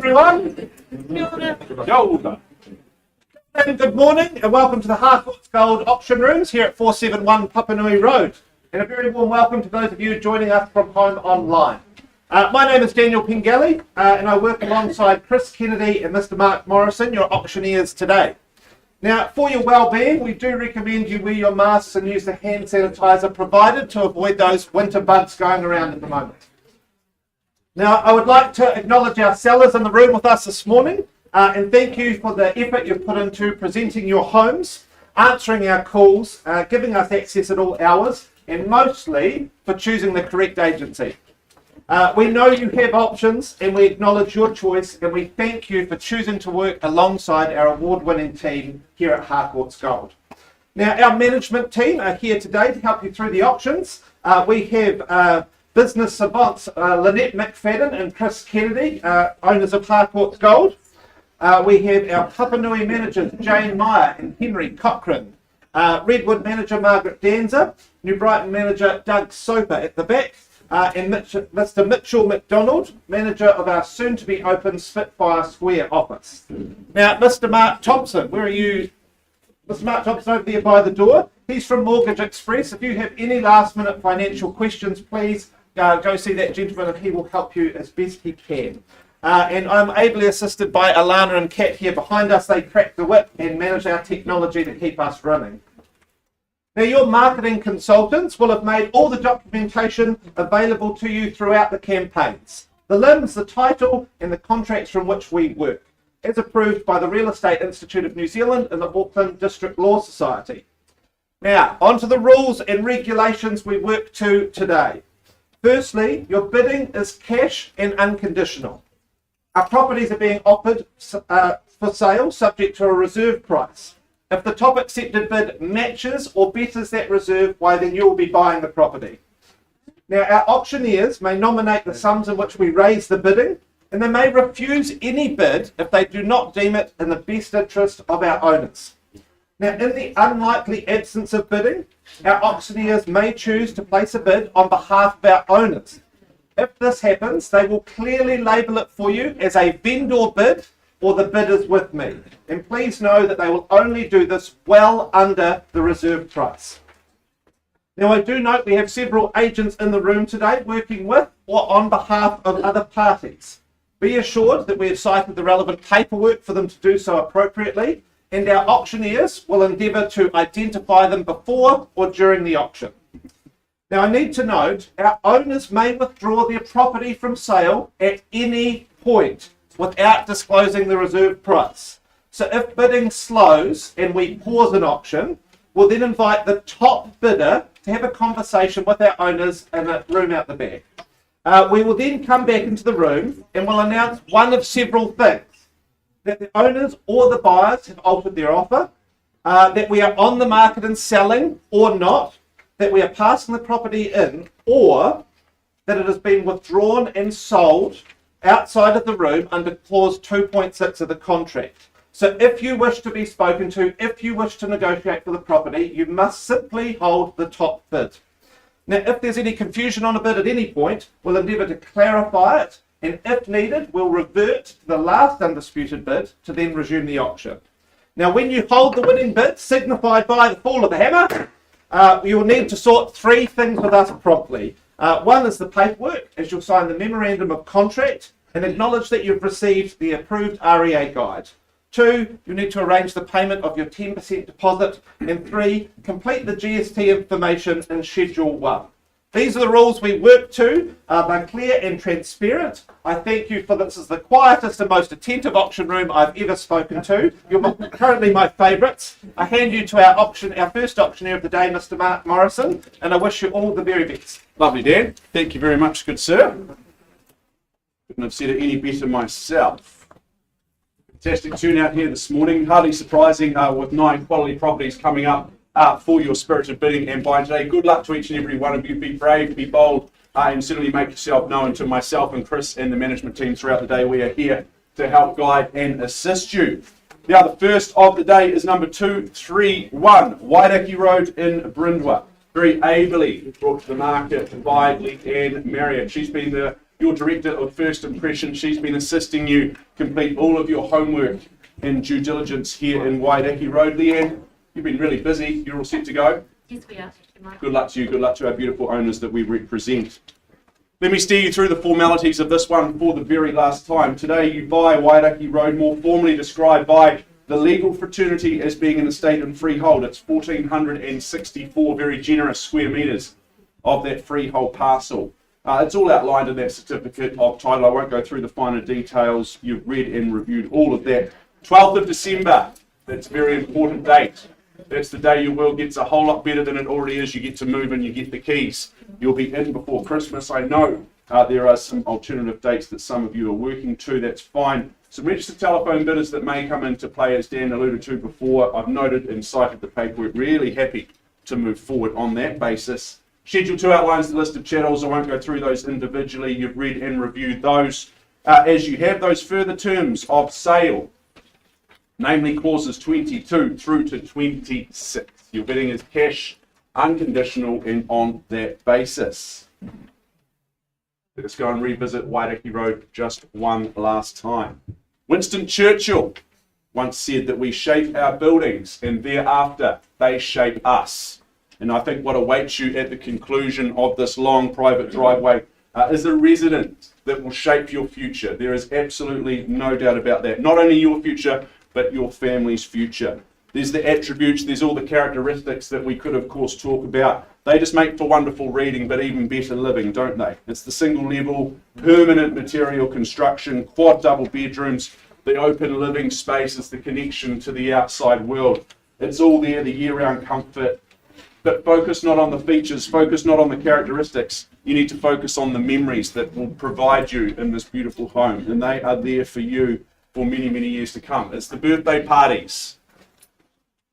everyone. And good morning and welcome to the Harcourts Gold Auction Rooms here at 471 Papanui Road. And a very warm welcome to those of you joining us from home online. My name is Daniel Pingelli and I work alongside Chris Kennedy and Mr. Mark Morrison, your auctioneers today. Now, for your well-being, we do recommend you wear your masks and use the hand sanitizer provided to avoid those winter bugs going around at the moment. Now, I would like to acknowledge our sellers in the room with us this morning and thank you for the effort you've put into presenting your homes, answering our calls, giving us access at all hours, and mostly for choosing the correct agency. We know you have options and we acknowledge your choice and we thank you for choosing to work alongside our award-winning team here at Harcourts Gold. Now, our management team are here today to help you through the auctions. We have business savants Lynette McFadden and Chris Kennedy, owners of Harcourts Gold. We have our Papanui managers Jane Meyer and Henry Cochrane, Redwood manager Margaret Danza, New Brighton manager Doug Soper at the back, and Mr. Mitchell McDonald, manager of our soon-to-be open Spitfire Square office. Now, Mr. Mark Thompson, where are you? Mr. Mark Thompson over there by the door. He's from Mortgage Express. If you have any last-minute financial questions, please go see that gentleman and he will help you as best he can. And I'm ably assisted by Alana and Kat here behind us. They crack the whip and manage our technology to keep us running. Now, your marketing consultants will have made all the documentation available to you throughout the campaigns. The limbs, the title, and the contracts from which we work, as approved by the Real Estate Institute of New Zealand and the Auckland District Law Society. Now, onto the rules and regulations we work to today. Firstly, your bidding is cash and unconditional. Our properties are being offered for sale subject to a reserve price. If the top accepted bid matches or betters that reserve, why then you will be buying the property. Now, our auctioneers may nominate the sums in which we raise the bidding, and they may refuse any bid if they do not deem it in the best interest of our owners. Now, in the unlikely absence of bidding, our auctioneers may choose to place a bid on behalf of our owners. If this happens, they will clearly label it for you as a vendor bid or the bid is with me. And please know that they will only do this well under the reserve price. Now, I do note we have several agents in the room today working with or on behalf of other parties. Be assured that we have cited the relevant paperwork for them to do so appropriately, and our auctioneers will endeavour to identify them before or during the auction. Now, I need to note our owners may withdraw their property from sale at any point without disclosing the reserve price. So if bidding slows and we pause an auction, we'll then invite the top bidder to have a conversation with our owners in a room out the back. We will then come back into the room and we'll announce one of several things: that the owners or the buyers have altered their offer, that we are on the market and selling or not, that we are passing the property in, or that it has been withdrawn and sold outside of the room under clause 2.6 of the contract. So if you wish to be spoken to, if you wish to negotiate for the property, you must simply hold the top bid. Now, if there's any confusion on a bid at any point, we'll endeavour to clarify it, and if needed, we'll revert to the last undisputed bid to then resume the auction. Now, when you hold the winning bid, signified by the fall of the hammer, you will need to sort three things with us promptly. One is the paperwork, as you'll sign the memorandum of contract and acknowledge that you've received the approved REA guide. 2, you need to arrange the payment of your 10% deposit. And 3, complete the GST information in Schedule 1. These are the rules we work to. They're clear and transparent. I thank you for this. This is the quietest and most attentive auction room I've ever spoken to. You're currently my favourites. I hand you to our first auctioneer of the day, Mr. Mark Morrison, and I wish you all the very best. Lovely, Dan. Thank you very much, good sir. Couldn't have said it any better myself. Fantastic turnout here this morning. Hardly surprising with 9 quality properties coming up for your spirited bidding and buying today. Good luck to each and every one of you. Be brave, be bold, and certainly make yourself known to myself and Chris and the management team throughout the day. We are here to help guide and assist you. Now, the first of the day is number 231, Wairakei Road in Brindwa. Very ably brought to the market by Lee Ann Marriott. She's been the your director of first impression. She's been assisting you complete all of your homework and due diligence here in Wairakei Road. Leanne, you've been really busy. You're all set to go? Yes, we are. Thank you, Mike. Good luck to you. Good luck to our beautiful owners that we represent. Let me steer you through the formalities of this one for the very last time. Today you buy Wairakei Road, more formally described by the legal fraternity as being an estate and freehold. It's 1,464 very generous square metres of that freehold parcel. It's all outlined in that certificate of title. I won't go through the finer details. You've read and reviewed all of that. 12th of December, that's a very important date. That's the day your world gets a whole lot better than it already is. You get to move and you get the keys. You'll be in before Christmas. I know there are some alternative dates that some of you are working to. That's fine. Some registered telephone bidders that may come into play, as Dan alluded to before. I've noted and cited the paperwork. Really happy to move forward on that basis. Schedule 2 outlines the list of chattels. I won't go through those individually. You've read and reviewed those. As you have those further terms of sale, namely clauses 22 through to 26. Your bidding is cash, unconditional, and on that basis. Let's go and revisit Wairakei Road just one last time. Winston Churchill once said that we shape our buildings and thereafter they shape us. And I think what awaits you at the conclusion of this long private driveway is a resident that will shape your future. There is absolutely no doubt about that. Not only your future, but your family's future. There's the attributes, there's all the characteristics that we could, of course, talk about. They just make for wonderful reading, but even better living, don't they? It's the single level, permanent material construction, quad double bedrooms, the open living spaces, the connection to the outside world. It's all there, the year-round comfort. But focus not on the features, focus not on the characteristics. You need to focus on the memories that will provide you in this beautiful home. And they are there for you for many, many years to come. It's the birthday parties.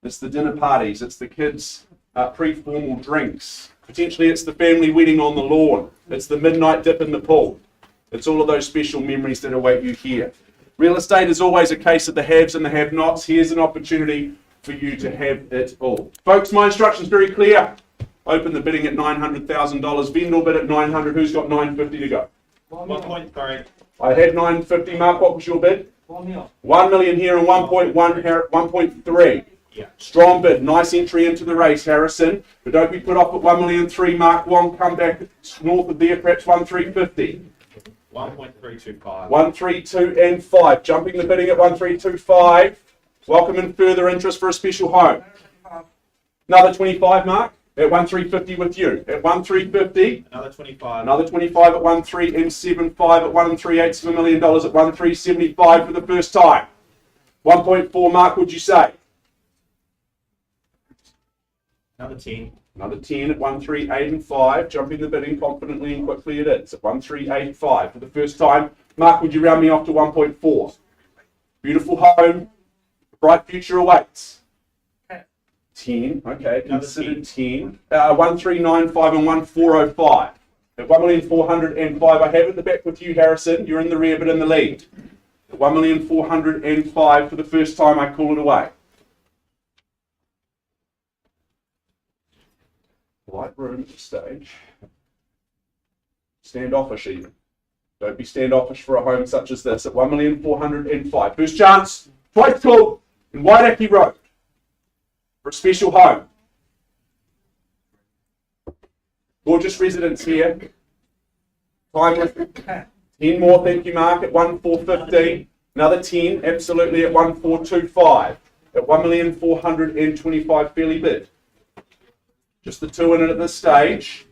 It's the dinner parties. It's the kids' pre-formal drinks. Potentially it's the family wedding on the lawn. It's the midnight dip in the pool. It's all of those special memories that await you here. Real estate is always a case of the haves and the have-nots. Here's an opportunity for you to have it all. Folks, my instruction's very clear. Open the bidding at $900,000. Vendor bid at 900. Who's got 950 to go? 1.3. I had 950. Mark, what was your bid? 1 million. 1 million here and 1.3. Yeah. Strong bid. Nice entry into the race, Harrison. But don't be put off at 1,000,003. Mark Wong, come back north of there, perhaps 1,350. 1.325. 132 and 5. Jumping the bidding at 1,325. Welcome in further interest for a special home. Another 25, Mark, at 1,350 with you. At 1,350. Another 25. Another 25 at 1,375 at 1,387 $1 million at 1,375 for the first time. 1.4, Mark, would you say? Another 10. Another 10 at 1,385. Jumping the bidding confidently and quickly it is at 1,385 for the first time. Mark, would you round me off to 1.4? Beautiful home. Bright future awaits. 10, okay, considered 10. 1,395 and 1,405. At 1,405, I have at the back with you, Harrison. You're in the rear, but in the lead. At 1,405 for the first time, I call it away. Light room at the stage. Standoffish even. Don't be standoffish for a home such as this. At 1,405. First chance, twice call in Wairakei Road for a special home. Gorgeous residence here. Timeless. 10 more, thank you, Mark, at 1,415. Another 10, absolutely, at 1,425. At 1,425, fairly bid. Just the two in it at this stage.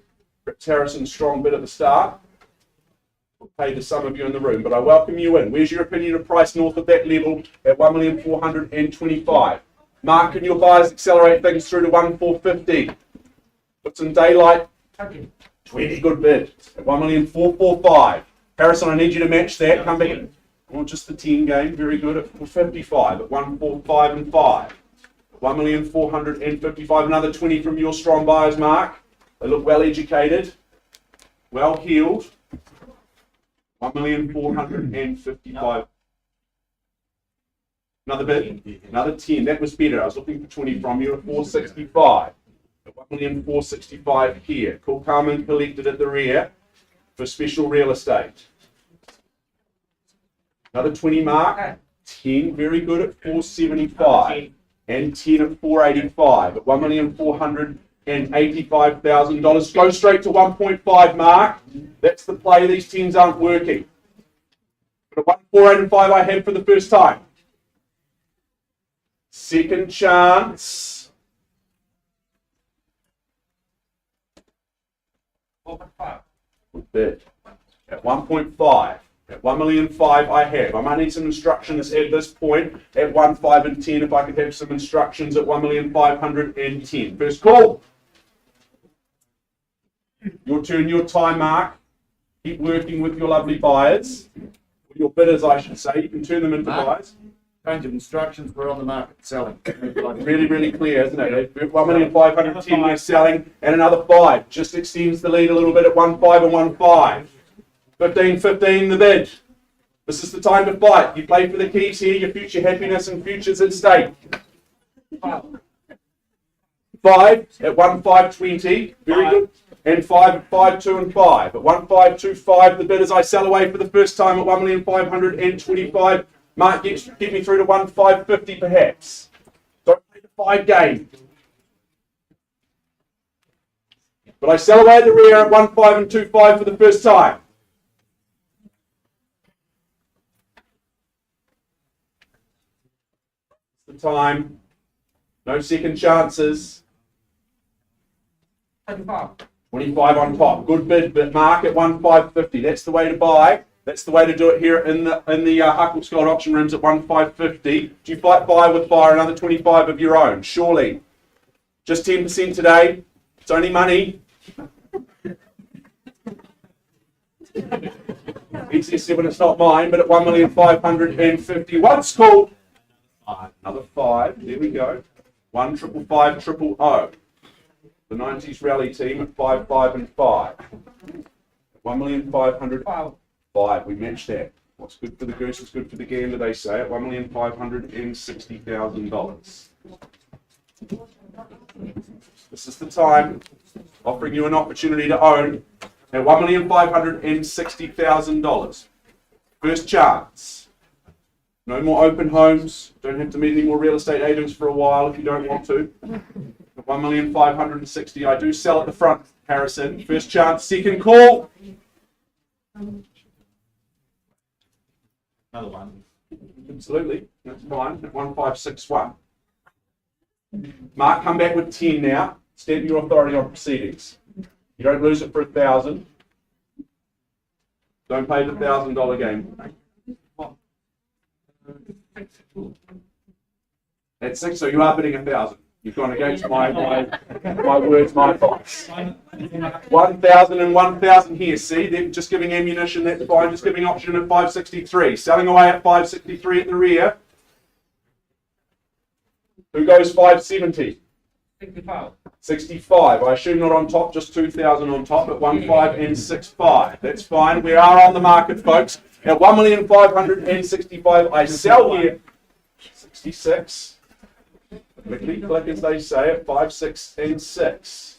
Terrace and strong bid at the start. We'll pay to some of you in the room, but I welcome you in. Where's your opinion of price north of that level at 1,425? Mark, can your buyers accelerate things through to 1,450? Put some daylight. 20, good bid. At 1,445. Harrison, I need you to match that. Come back in. Well, just the 10 game. Very good at 55. At 145 and 5. 1,455. Another 20 from your strong buyers, Mark. They look well educated, well heeled. 1,455. Another bid. Another 10. That was better. I was looking for 20 from you at 465. At 1,465 here. Chilcombe collected at the rear for special real estate. Another 20 mark. 10, very good at 475. And 10 at 485 at $1,485,000. Go straight to 1.5 mark. That's the play. These 10s aren't working. But 1,485 I have for the first time. Second chance. Good bid. At 1.5. At 1,000,005 I have. I might need some instructions at this point at 1, 5 and 10 if I could have some instructions at 1,510. First call. Your turn, your time mark. Keep working with your lovely buyers. Your bidders, I should say. You can turn them into buyers. Change of instructions, we're on the market selling. Really, really clear, isn't it? 1,510 we're selling and another 5. Just extends the lead a little bit at 1.5 and 1.5. 15, the bid. This is the time to fight. You play for the keys here, your future happiness and futures at stake. 5 at 1,520, very good. And 5 at 5, 2 and 5. At 1,525, the bid as I sell away for the first time at 1,525. Mark, get me through to 1,550 perhaps. Don't play the 5 game. But I sell away at the rear at 1,525 for the first time. The time. No second chances. 25 on top. Good bid, but mark at 1,550. That's the way to buy. That's the way to do it here in the Harcourts Gold auction rooms at 1,550. Do you fight fire with fire? Another 25 of your own, surely. Just 10% today. It's only money. EC7, it's not mine, but at 1,550. Once called. Another 5. There we go. 1,555 000. The 90s rally team at 5, 5 and 5. 1,505. 5. We matched that. What's good for the goose is good for the gander, they say, at $1,560,000. This is the time, offering you an opportunity to own at $1,560,000. First chance. No more open homes. Don't have to meet any more real estate agents for a while if you don't want to. At 1,560,000. I do sell at the front, Harrison. First chance, second call. Another one. Absolutely. That's fine. At 1,561. Mark, come back with 10 now. Stamp your authority on proceedings. You don't lose it for 1,000. Don't pay the $1,000 game. At 6, so you are bidding 1,000. You've gone against my words, my advice. 1,000 and 1,000 here. See, they're just giving ammunition. That's fine. Just giving option at 563. Selling away at 563 at the rear. Who goes 570? 65. I assume not on top. Just 2,000 on top at 1,565. That's fine. We are on the market, folks. At 1,565, I sell here 66. Quickly click as they say at 5, 6 and 6.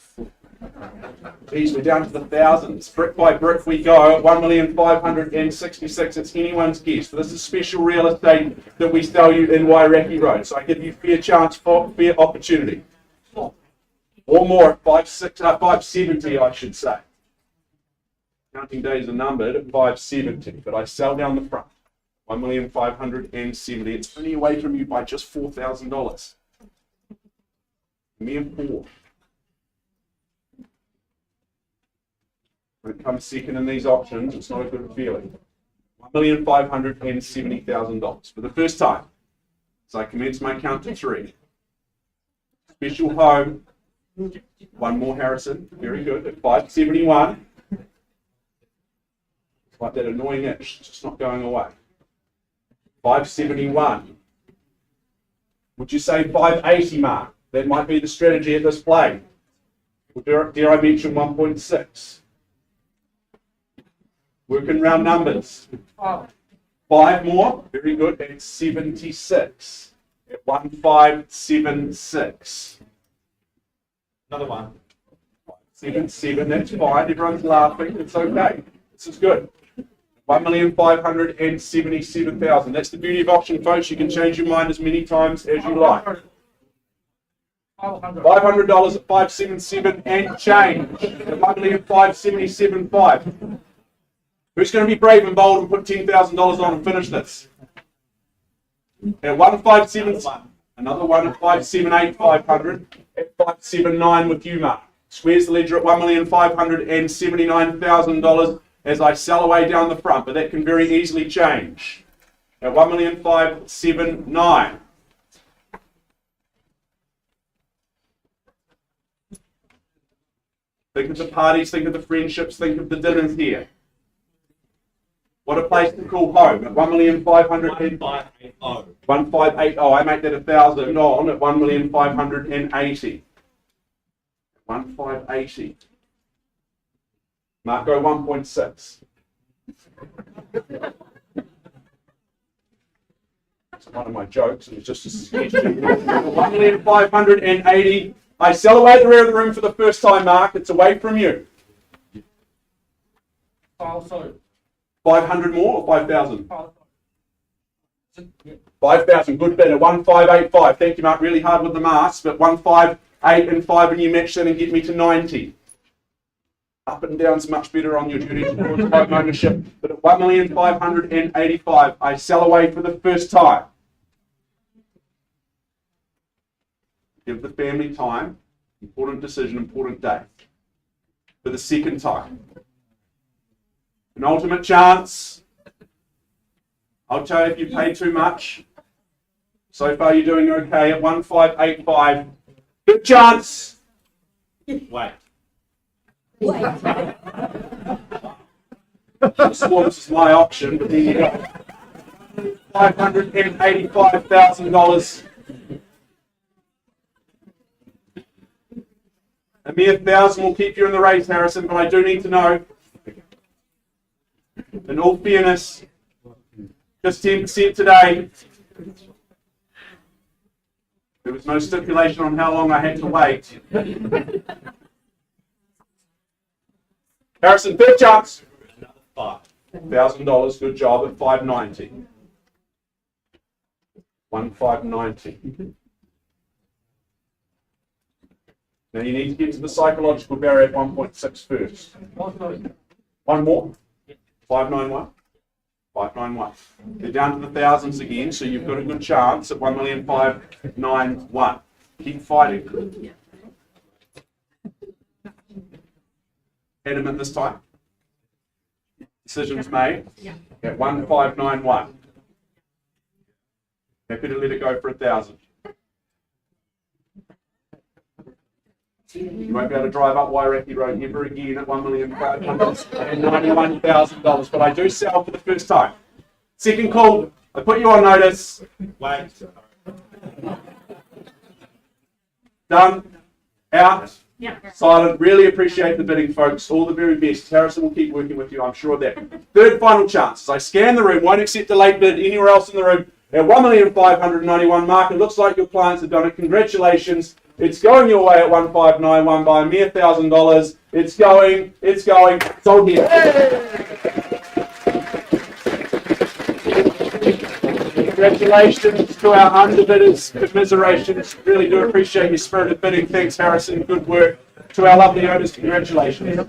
Geez, we're down to the thousands. Brick by brick we go at 1,566. It's anyone's guess. This is special real estate that we sell you in Wairakei Road. So I give you fair chance for fair opportunity. Or more at 570, I should say. Counting days are numbered at 570, but I sell down the front. 1,570. It's only away from you by just $4,000. Mere 4. When it comes second in these options, it's not a good feeling. $1,570,000 for the first time. So I commence my count to 3. Special home. One more, Harrison. Very good. At 571. It's like that annoying itch. It's just not going away. 571. Would you say 580 mark? That might be the strategy at this play. Or dare I mention 1.6? Working round numbers. 5 more. Very good. At 76. At 1,576. Another one. 7, that's fine. Everyone's laughing. It's okay. This is good. 1,577,000. That's the beauty of auction, folks. You can change your mind as many times as you like. $500 at 577 and change. At 1,577,500. Who's going to be brave and bold and put $10,000 on and finish this? At 157, another one at 578,500. At 579 with you, Mark. Squares the ledger at $1,579,000 as I sell away down the front, but that can very easily change. At 1,579,000. Think of the parties, think of the friendships, think of the dinners here. What a place to call home at 1,580,000. 1580. I make that 1,000 on at 1,580,000. 1580. Mark, go 1.6. It's one of my jokes. It was just a sketch. 1,580,000. I sell away at the rear of the room for the first time, Mark. It's away from you. 500 more or 5,000? 5,000. Good bid at 1,585. Thank you, Mark. Really hard with the maths, but 1,585 and 5, and you match that and get me to 90. Up and down's much better on your duty towards home ownership. But at 1,585,000, I sell away for the first time. Give the family time. Important decision, important day. For the second time. An ultimate chance. I'll tell you if you pay too much. So far you're doing okay at 1,585. Good chance. Wait. This is my option, but there you go. $585,000. A mere 1,000 will keep you in the race, Harrison, but I do need to know, in all fairness, just 10% today. There was no stipulation on how long I had to wait. Harrison, third chance. $1,000, good job at 590. 1,590. Now you need to get to the psychological barrier at 1.6 first. One more. 591. 591. They're down to the thousands again, so you've got a good chance at 1,591. Keep fighting. Adamant this time. Decisions made at 1,591. Happy to let it go for 1,000. You won't be able to drive up Wairakei Road ever again at $1,591,000, but I do sell for the first time. Second call, I put you on notice. Wait. Done. Out. Silent. Really appreciate the bidding, folks. All the very best. Harrison will keep working with you, I'm sure of that. Third final chance. I scan the room, won't accept a late bid anywhere else in the room. At 1,591,000, Mark, it looks like your clients have done it. Congratulations. It's going your way at 1,591 by a mere $1,000. It's going. Sold here. Congratulations to our underbidders. Commiserations. Really do appreciate your spirited bidding. Thanks, Harrison. Good work. To our lovely owners, congratulations.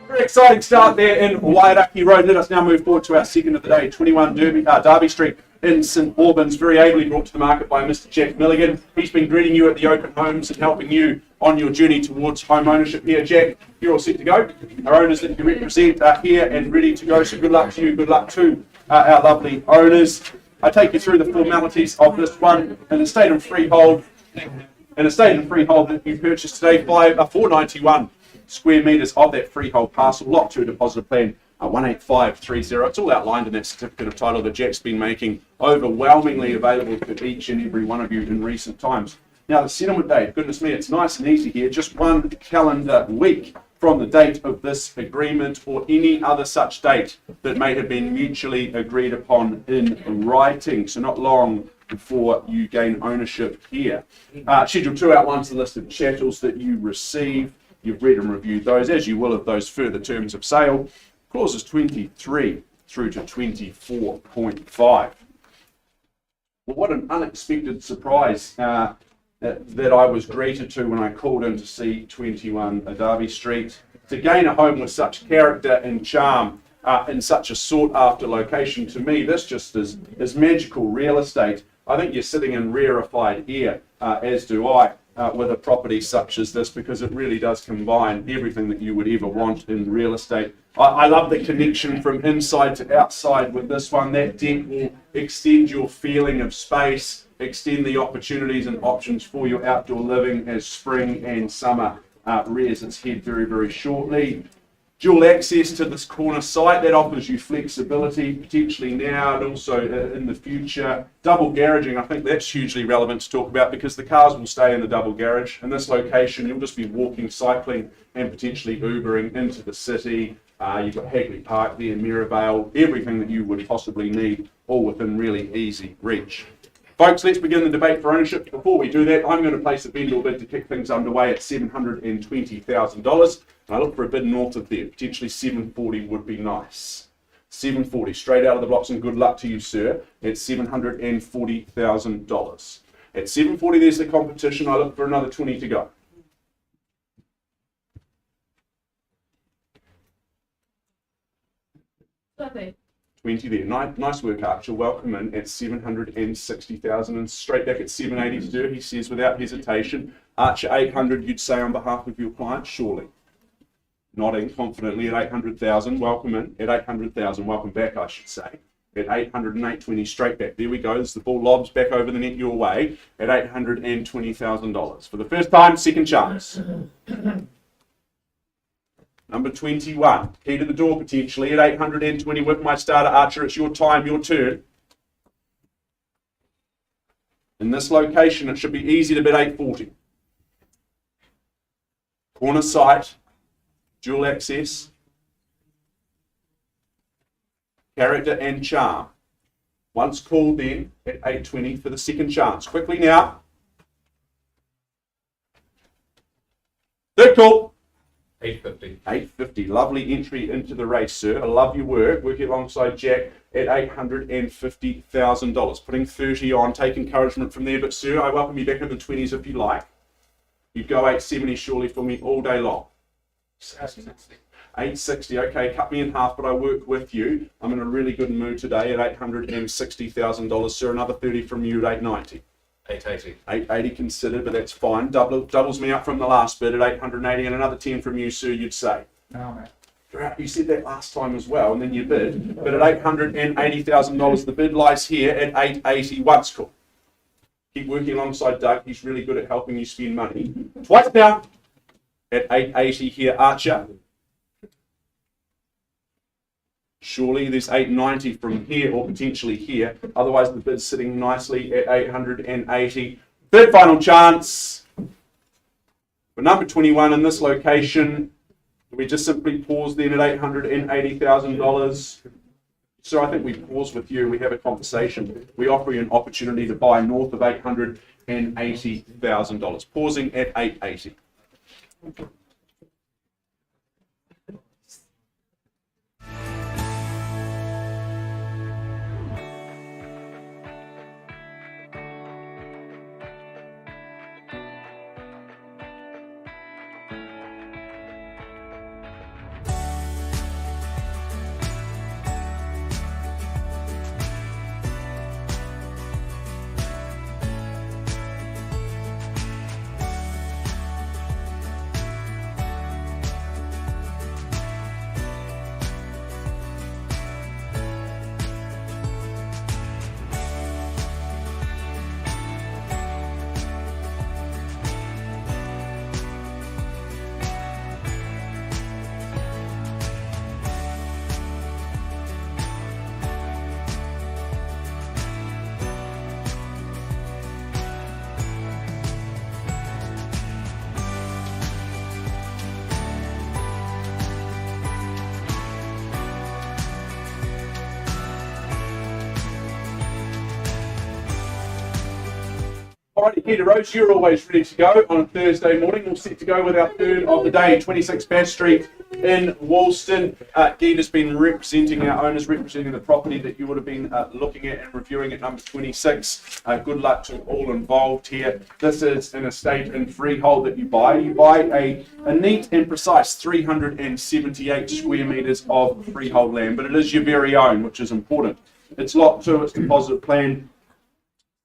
Very exciting start there in Wairakei Road. Let us now move forward to our second of the day, 21 Derby Street in St Albans, very ably brought to the market by Mr. Jack Milligan. He's been greeting you at the open homes and helping you on your journey towards home ownership here. Jack, you're all set to go. Our owners that you represent are here and ready to go, so good luck to you, good luck to our lovely owners. I take you through the formalities of this one in a state and freehold. That you purchased today by 491 square metres of that freehold parcel, lot 2 deposit plan 18530. It's all outlined in that certificate of title that Jack's been making overwhelmingly available to each and every one of you in recent times. Now the settlement date, goodness me, it's nice and easy here, just 1 calendar week from the date of this agreement or any other such date that may have been mutually agreed upon in writing, so not long before you gain ownership here. Schedule 2 outlines the list of chattels that you receive. You've read and reviewed those, as you will of those further terms of sale. Clauses 23 through to 24.5. Well, what an unexpected surprise that I was greeted to when I called in to see 21 Adavi Street. To gain a home with such character and charm in such a sought-after location, to me, this just is magical real estate. I think you're sitting in rarefied air, as do I, with a property such as this, because it really does combine everything that you would ever want in real estate. I love the connection from inside to outside with this one. That deck will extend your feeling of space, extend the opportunities and options for your outdoor living as spring and summer rears its head very, very shortly. Dual access to this corner site, that offers you flexibility, potentially now and also in the future. Double garaging, I think that's hugely relevant to talk about because the cars will stay in the double garage. In this location, you'll just be walking, cycling and potentially Ubering into the city. You've got Hagley Park there, Mirabale, everything that you would possibly need, all within really easy reach. Folks, let's begin the debate for ownership. Before we do that, I'm going to place a vendor bid to kick things underway at $720,000. And I look for a bid north of there. Potentially 740 would be nice. 740, straight out of the blocks, and good luck to you, sir. At $740,000. At 740, there's the competition. I look for another 20 to go. Lovely. 20 there. Nice work, Archer. Welcome in at 760,000 and straight back at 780 to do. He says without hesitation. Archer 800, you'd say on behalf of your client, surely. Nodding confidently at 800,000. Welcome in at 800,000. Welcome back, I should say. At 808.20 straight back. There we go. As the ball lobs back over the net your way at $820,000. For the first time, second chance. Number 21, key to the door potentially at 820 with my starter, Archer. It's your time, your turn. In this location, it should be easy to bid 840. Corner site, dual access, character and charm. Once called then at 820 for the second chance. Quickly now. Third call. 850. 850, lovely entry into the race, sir. I love your work. Working alongside Jack at $850,000. Putting 30 on, take encouragement from there. But sir, I welcome you back in the 20s if you like. You go 870 surely for me all day long. 860, okay, cut me in half, but I work with you. I'm in a really good mood today at $860,000, sir. Another 30 from you at 890. 880. 880 considered, but that's fine. Doubles me up from the last bid at 880, and another 10 from you, sir, you'd say. No, mate. You said that last time as well, and then you bid. But at $880,000, the bid lies here at 880 once. Cool. Keep working alongside Doug. He's really good at helping you spend money. Twice down at 880 here, Archer. Surely there's 890 from here or potentially here. Otherwise, the bid's sitting nicely at 880. Third final chance for number 21 in this location. We just simply pause then at $880,000. So I think we pause with you. We have a conversation. We offer you an opportunity to buy north of $880,000. Pausing at 880. Alrighty, Peter Rose, you're always ready to go on a Thursday morning. We're set to go with our third of the day, 26 Bass Street in Woolston. Gita's been representing our owners, representing the property that you would have been looking at and reviewing at number 26. Good luck to all involved here. This is an estate and freehold that you buy. You buy a neat and precise 378 square metres of freehold land, but it is your very own, which is important. It's lot 2, it's deposit plan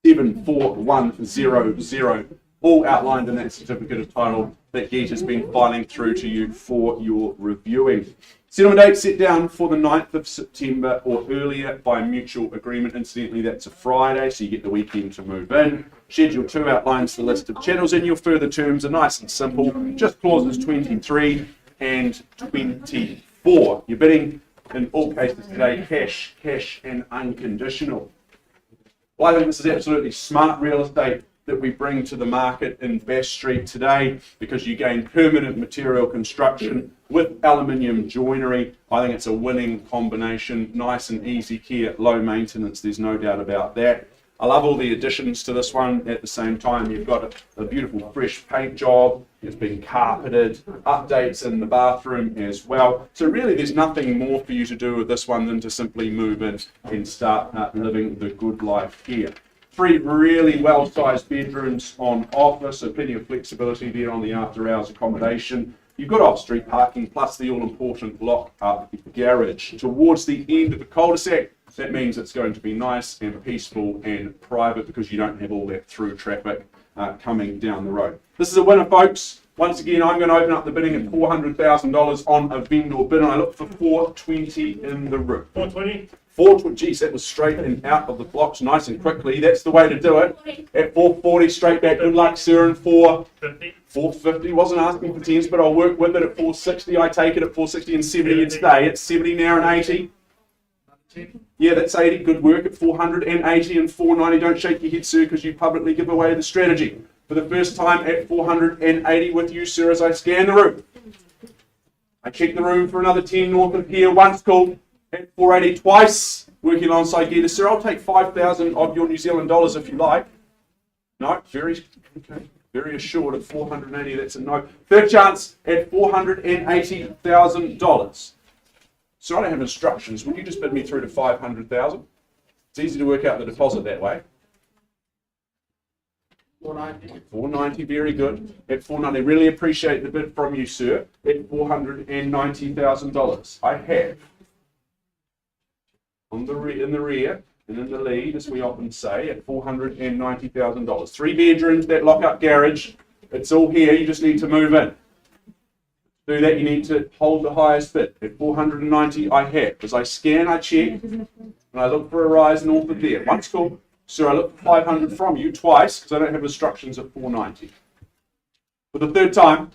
74100, all outlined in that certificate of title that Geet has been filing through to you for your reviewing. Settlement date set down for the 9th of September or earlier by mutual agreement. Incidentally, that's a Friday, so you get the weekend to move in. Schedule 2 outlines the list of chattels, and your further terms are nice and simple, just clauses 23 and 24. You're bidding in all cases today cash, and unconditional. Well, I think this is absolutely smart real estate that we bring to the market in Bass Street today, because you gain permanent material construction with aluminium joinery. I think it's a winning combination, nice and easy care, low maintenance, there's no doubt about that. I love all the additions to this one. At the same time, you've got a beautiful fresh paint job, it's been carpeted, updates in the bathroom as well. So really there's nothing more for you to do with this one than to simply move in and start living the good life here. 3 really well-sized bedrooms on offer, so plenty of flexibility there on the after-hours accommodation. You've got off-street parking, plus the all-important lock-up garage. Towards the end of the cul-de-sac, that means it's going to be nice and peaceful and private, because you don't have all that through traffic coming down the road. This is a winner, folks. Once again, I'm going to open up the bidding at $400,000 on a vendor bid, and I look for 420 in the room. 420. 420, geez, that was straight and out of the blocks nice and quickly. That's the way to do it. At 440, straight back. Good luck, sir. And 450, wasn't asking for tens, but I'll work with it at 460. I take it at 460 and 70 and stay. It's 70 now and 80. Yeah, that's 80. Good work at 480 and 490. Don't shake your head, sir, because you publicly give away the strategy. For the first time at 480 with you, sir, as I scan the room. I check the room for another 10 north of here. Once called. At 480 twice, working alongside Gita. Sir, I'll take 5,000 of your New Zealand dollars if you like. No, very assured at 480, that's a no. Third chance at $480,000. Sir, I don't have instructions. Would you just bid me through to 500,000? It's easy to work out the deposit that way. 490. 490, very good. At 490, really appreciate the bid from you, sir. At $490,000. I have. In the rear and in the lead, as we often say, at $490,000. 3 bedrooms, that lock-up garage, it's all here, you just need to move in. To do that, you need to hold the highest bid. At 490, I have. As I scan, I check, and I look for a rise north of there. Once called, sir, I look for 500 from you, twice, because I don't have instructions at 490. For the third time,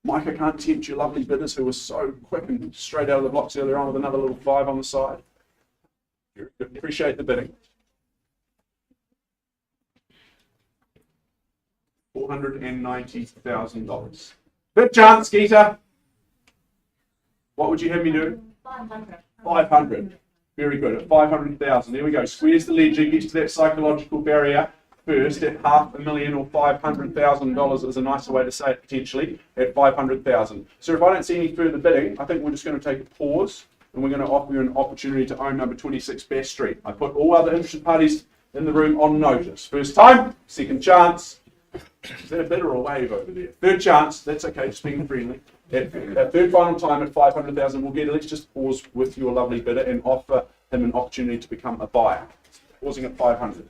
Mike, I can't tempt you lovely bidders who were so quick and straight out of the blocks earlier on with another little 5 on the side. Appreciate the bidding. $490,000. Bid chance, Geeta. What would you have me do? 500. 500. Very good. At 500,000. There we go. Squares the ledger, gets to that psychological barrier. First at $500,000 or $500,000 is a nicer way to say it potentially at 500,000. So if I don't see any further bidding, I think we're just going to take a pause and we're going to offer you an opportunity to own number 26 Bass Street. I put all other interested parties in the room on notice. First time, second chance. Is that a bid or a wave over there? Third chance, that's okay, just being friendly. At third final time at 500,000, we'll get, let's just pause with your lovely bidder and offer him an opportunity to become a buyer. Pausing at 500.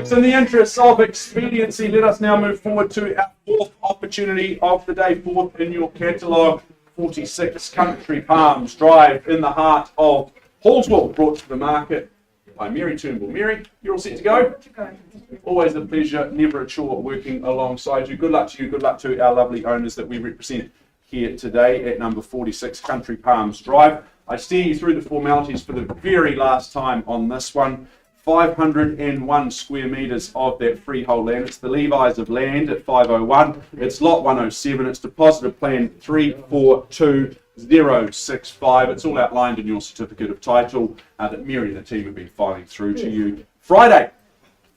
So in the interest of expediency, let us now move forward to our fourth opportunity of the day, fourth in your catalogue, 46 Country Palms Drive in the heart of Hallswell, brought to the market by Mary Turnbull. Mary, you're all set to go? Always a pleasure, never a chore working alongside you. Good luck to you, good luck to our lovely owners that we represent here today at number 46 Country Palms Drive. I steer you through the formalities for the very last time on this one. 501 square metres of that freehold land. It's the Levi's of land at 501. It's lot 107. It's deposited plan 342065. It's all outlined in your certificate of title that Mary and the team have been filing through to you. Friday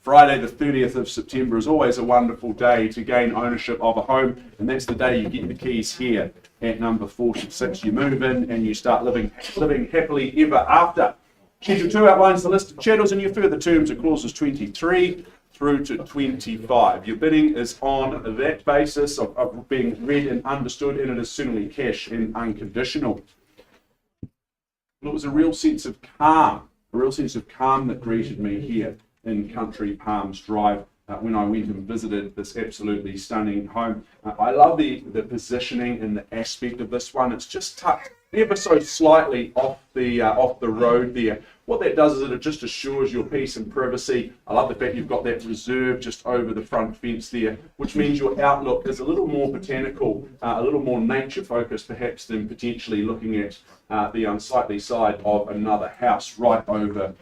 the 30th of September is always a wonderful day to gain ownership of a home, and that's the day you get the keys here at number 46. You move in and you start living happily ever after. Schedule 2 outlines the list of chattels and your further terms of clauses 23 through to 25. Your bidding is on that basis of being read and understood, and it is certainly cash and unconditional. Well, it was a real sense of calm that greeted me here in Country Palms Drive when I went and visited this absolutely stunning home. I love the positioning and the aspect of this one. It's just tucked ever so slightly off the road there. What that does is it just assures your peace and privacy. I love the fact you've got that reserve just over the front fence there, which means your outlook is a little more botanical, a little more nature focused perhaps than potentially looking at the unsightly side of another house right over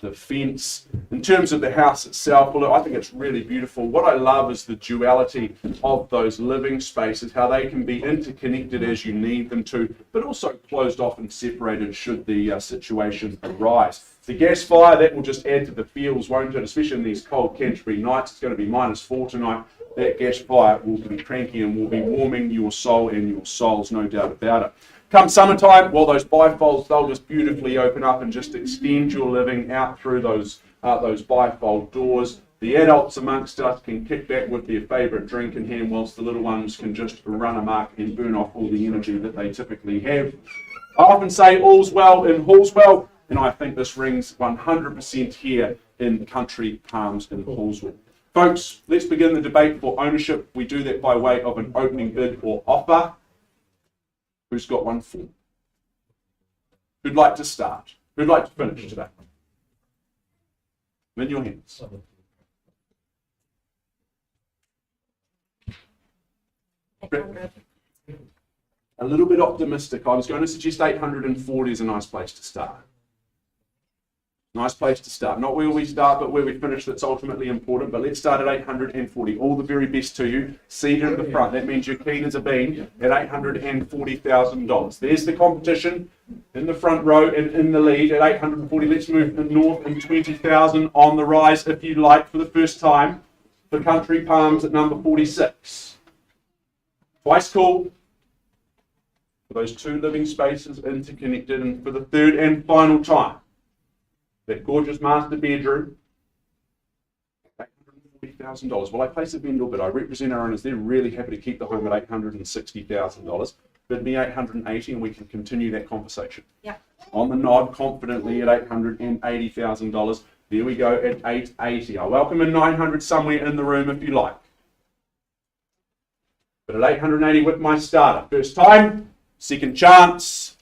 the fence. In terms of the house itself, well, I think it's really beautiful. What I love is the duality of those living spaces, how they can be interconnected as you need them to, but also closed off and separated should the situation arise. The gas fire, that will just add to the feels, won't it? Especially in these cold Canterbury nights. It's going to be -4 tonight. That gas fire will be cranky and will be warming your soul and your souls, no doubt about it. Come summertime, well, those bifolds, they'll just beautifully open up and just extend your living out through those bifold doors. The adults amongst us can kick back with their favourite drink in hand, whilst the little ones can just run amok and burn off all the energy that they typically have. I often say all's well in Hallswell, and I think this rings 100% here in Country Palms in Hallswell. Folks, let's begin the debate for ownership. We do that by way of an opening bid or offer. Who's got one for? Who'd like to start? Who'd like to finish today? In your hands. A little bit optimistic. I was going to suggest 840 is a nice place to start. Nice place to start. Not where we start, but where we finish. That's ultimately important. But let's start at 840. All the very best to you. Seated at the front. That means you're keen as a bean at $840,000. There's the competition in the front row and in the lead at 840. Let's move north and 20,000 on the rise, if you like, for the first time for Country Palms at number 46. Twice called. For those two living spaces interconnected, and for the third and final time. That gorgeous master bedroom, $840,000. Well, I place a vendor bid. I represent our owners. They're really happy to keep the home at $860,000. Bid me $880, and we can continue that conversation. Yeah. On the nod, confidently at $880,000. There we go at $880. I welcome a $900 somewhere in the room if you like. But at $880 with my starter. First time, second chance,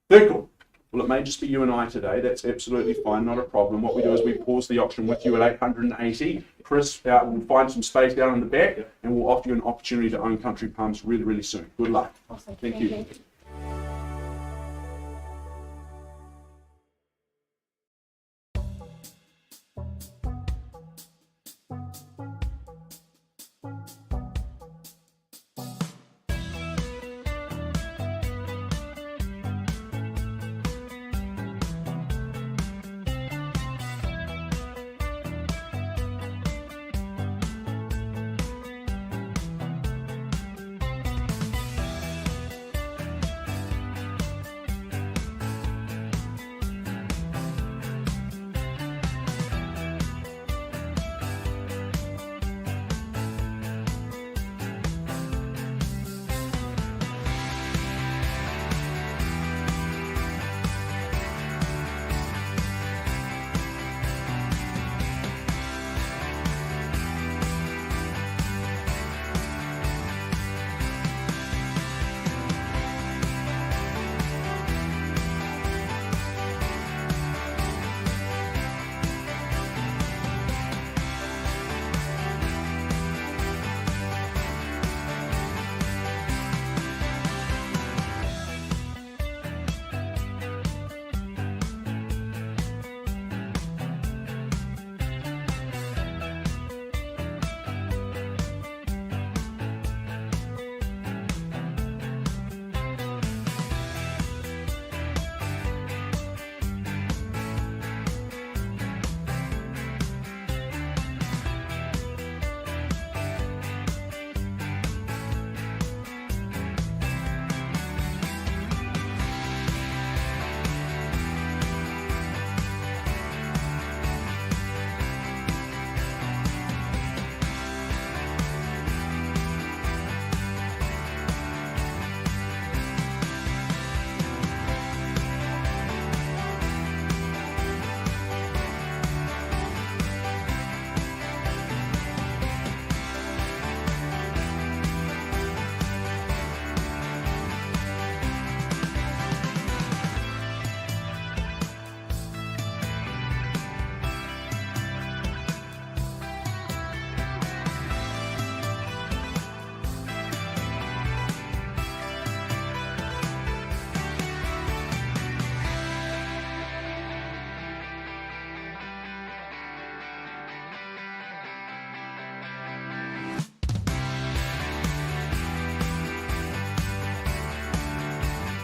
third call. Well, it may just be you and I today. That's absolutely fine, not a problem. What we do is we pause the auction with you at 880. Chris will find some space down in the back, and we'll offer you an opportunity to own Country Palms really, really soon. Good luck. Awesome. Thank you.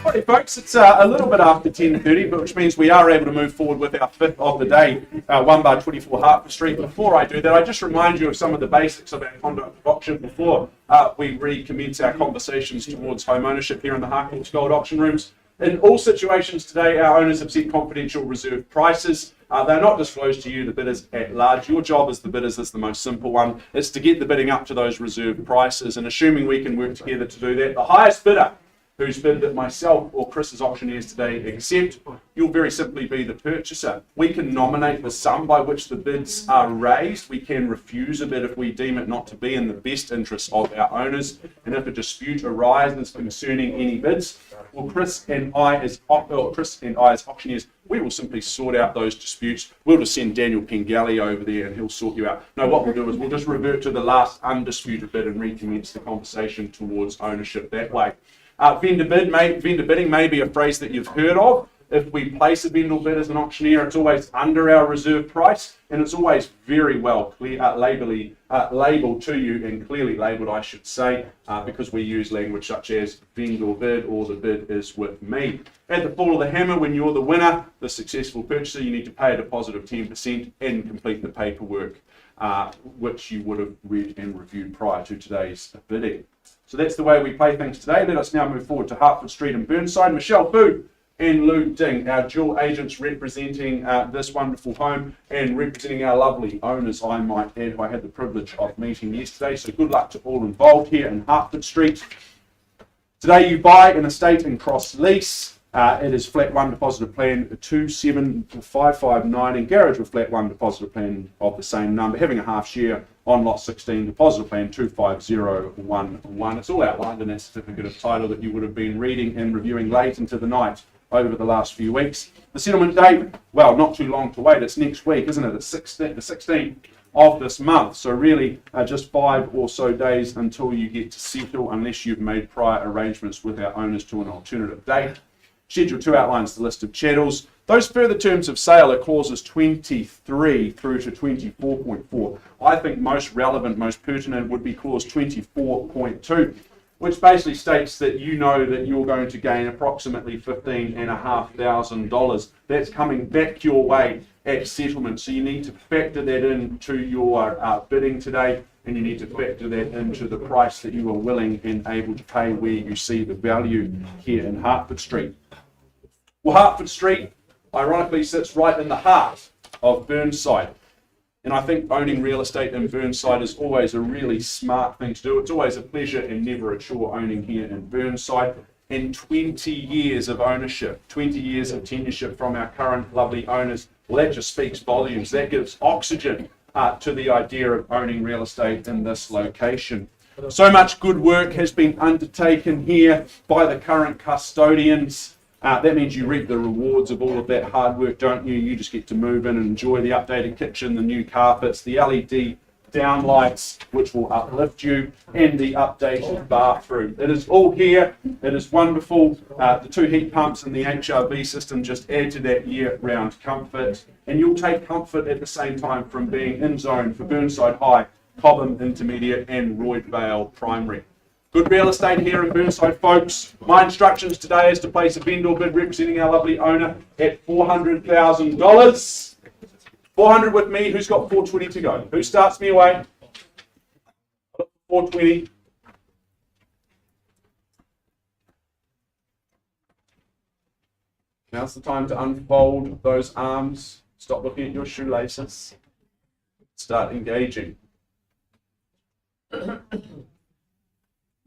Right, folks, it's a little bit after 10:30, but which means we are able to move forward with our fifth of the day, 1/24 Hartford Street. Before I do that, I just remind you of some of the basics of our conduct of auction before we recommence our conversations towards home ownership here in the Harcourts Gold Auction Rooms. In all situations today, our owners have set confidential reserve prices. They're not disclosed to you, the bidders at large. Your job as the bidders is the most simple one. It's to get the bidding up to those reserve prices, and assuming we can work together to do that, the highest bidder who's bid that myself or Chris's auctioneers today accept, you'll very simply be the purchaser. We can nominate the sum by which the bids are raised. We can refuse a bid if we deem it not to be in the best interest of our owners. And if a dispute arises concerning any bids, well, Chris and I as auctioneers, we will simply sort out those disputes. We'll just send Daniel Pengelly over there and he'll sort you out. No, what we'll do is we'll just revert to the last undisputed bid and recommence the conversation towards ownership that way. Vendor bidding may be a phrase that you've heard of. If we place a vendor bid as an auctioneer, it's always under our reserve price, and it's always very well labelled to you, and clearly labelled, I should say, because we use language such as vendor bid or the bid is with me. At the fall of the hammer, when you're the winner, the successful purchaser, you need to pay a deposit of 10% and complete the paperwork, which you would have read and reviewed prior to today's bidding. So that's the way we play things today. Let us now move forward to Hartford Street and Burnside. Michelle Fu and Lou Ding, our dual agents representing this wonderful home and representing our lovely owners, I might add, who I had the privilege of meeting yesterday. So good luck to all involved here in Hartford Street. Today you buy an estate and cross lease. It is flat 1 deposit of plan 27559 and garage with flat 1 deposit of plan of the same number, having a half share on lot 16, deposit of plan 25011. It's all outlined in that certificate of title that you would have been reading and reviewing late into the night over the last few weeks. The settlement date, well, not too long to wait. It's next week, isn't it? It's the 16th of this month. So really just 5 or so days until you get to settle, unless you've made prior arrangements with our owners to an alternative date. Schedule 2 outlines the list of chattels. Those further terms of sale are clauses 23 through to 24.4. I think most relevant, most pertinent would be clause 24.2, which basically states that you know that you're going to gain approximately $15,500. That's coming back your way at settlement. So you need to factor that into your bidding today, and you need to factor that into the price that you are willing and able to pay where you see the value here in Hartford Street. Well, Hartford Street, ironically, sits right in the heart of Burnside. And I think owning real estate in Burnside is always a really smart thing to do. It's always a pleasure and never a chore owning here in Burnside. And 20 years of ownership, 20 years of tenureship from our current lovely owners, well, that just speaks volumes. That gives oxygen to the idea of owning real estate in this location. So much good work has been undertaken here by the current custodians. That means you reap the rewards of all of that hard work, don't you? You just get to move in and enjoy the updated kitchen, the new carpets, the LED downlights, which will uplift you, and the updated bathroom. It is all here. It is wonderful. The 2 heat pumps and the HRV system just add to that year-round comfort. And you'll take comfort at the same time from being in zone for Burnside High, Cobham Intermediate, and Royd Vale Primary. Good real estate here in Burnside, folks. My instructions today is to place a vendor bid representing our lovely owner at $400,000. 400 with me. Who's got 420 to go? Who starts me away? 420. Now's the time to unfold those arms. Stop looking at your shoelaces. Start engaging.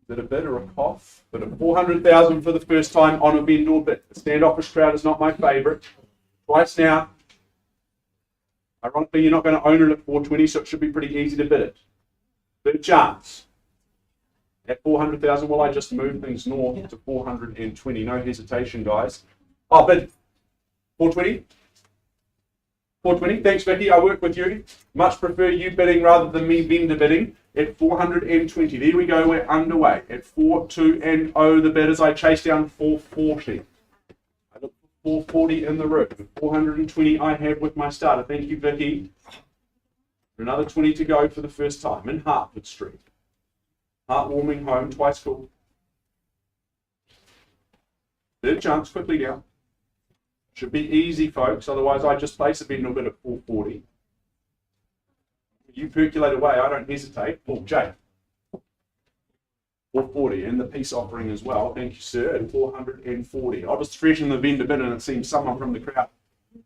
Bit a bit or a cough, but at 400,000 for the first time on a vendor bid. The standoffish crowd is not my favourite. Twice now. Ironically, you're not going to own it at 420, so it should be pretty easy to bid it. Big chance. At 400,000, well, I just move things north to 420. No hesitation, guys. Oh, bid 420. 420. Thanks, Vicky. I work with you. Much prefer you bidding rather than me vendor bidding. At 420. There we go. We're underway. At 4-2-0, the bidders. I chase down 440. I look for 440 in the room. 420 I have with my starter. Thank you, Vicky. Another 20 to go for the first time in Hartford Street. Heartwarming home, twice called. Third chance, quickly down. Should be easy, folks. Otherwise, I just place a bid bid at 440. You percolate away. I don't hesitate. Oh, Jay. 440 and the peace offering as well. Thank you, sir. At 440. I'll just threaten the vendor bid, and it seems someone from the crowd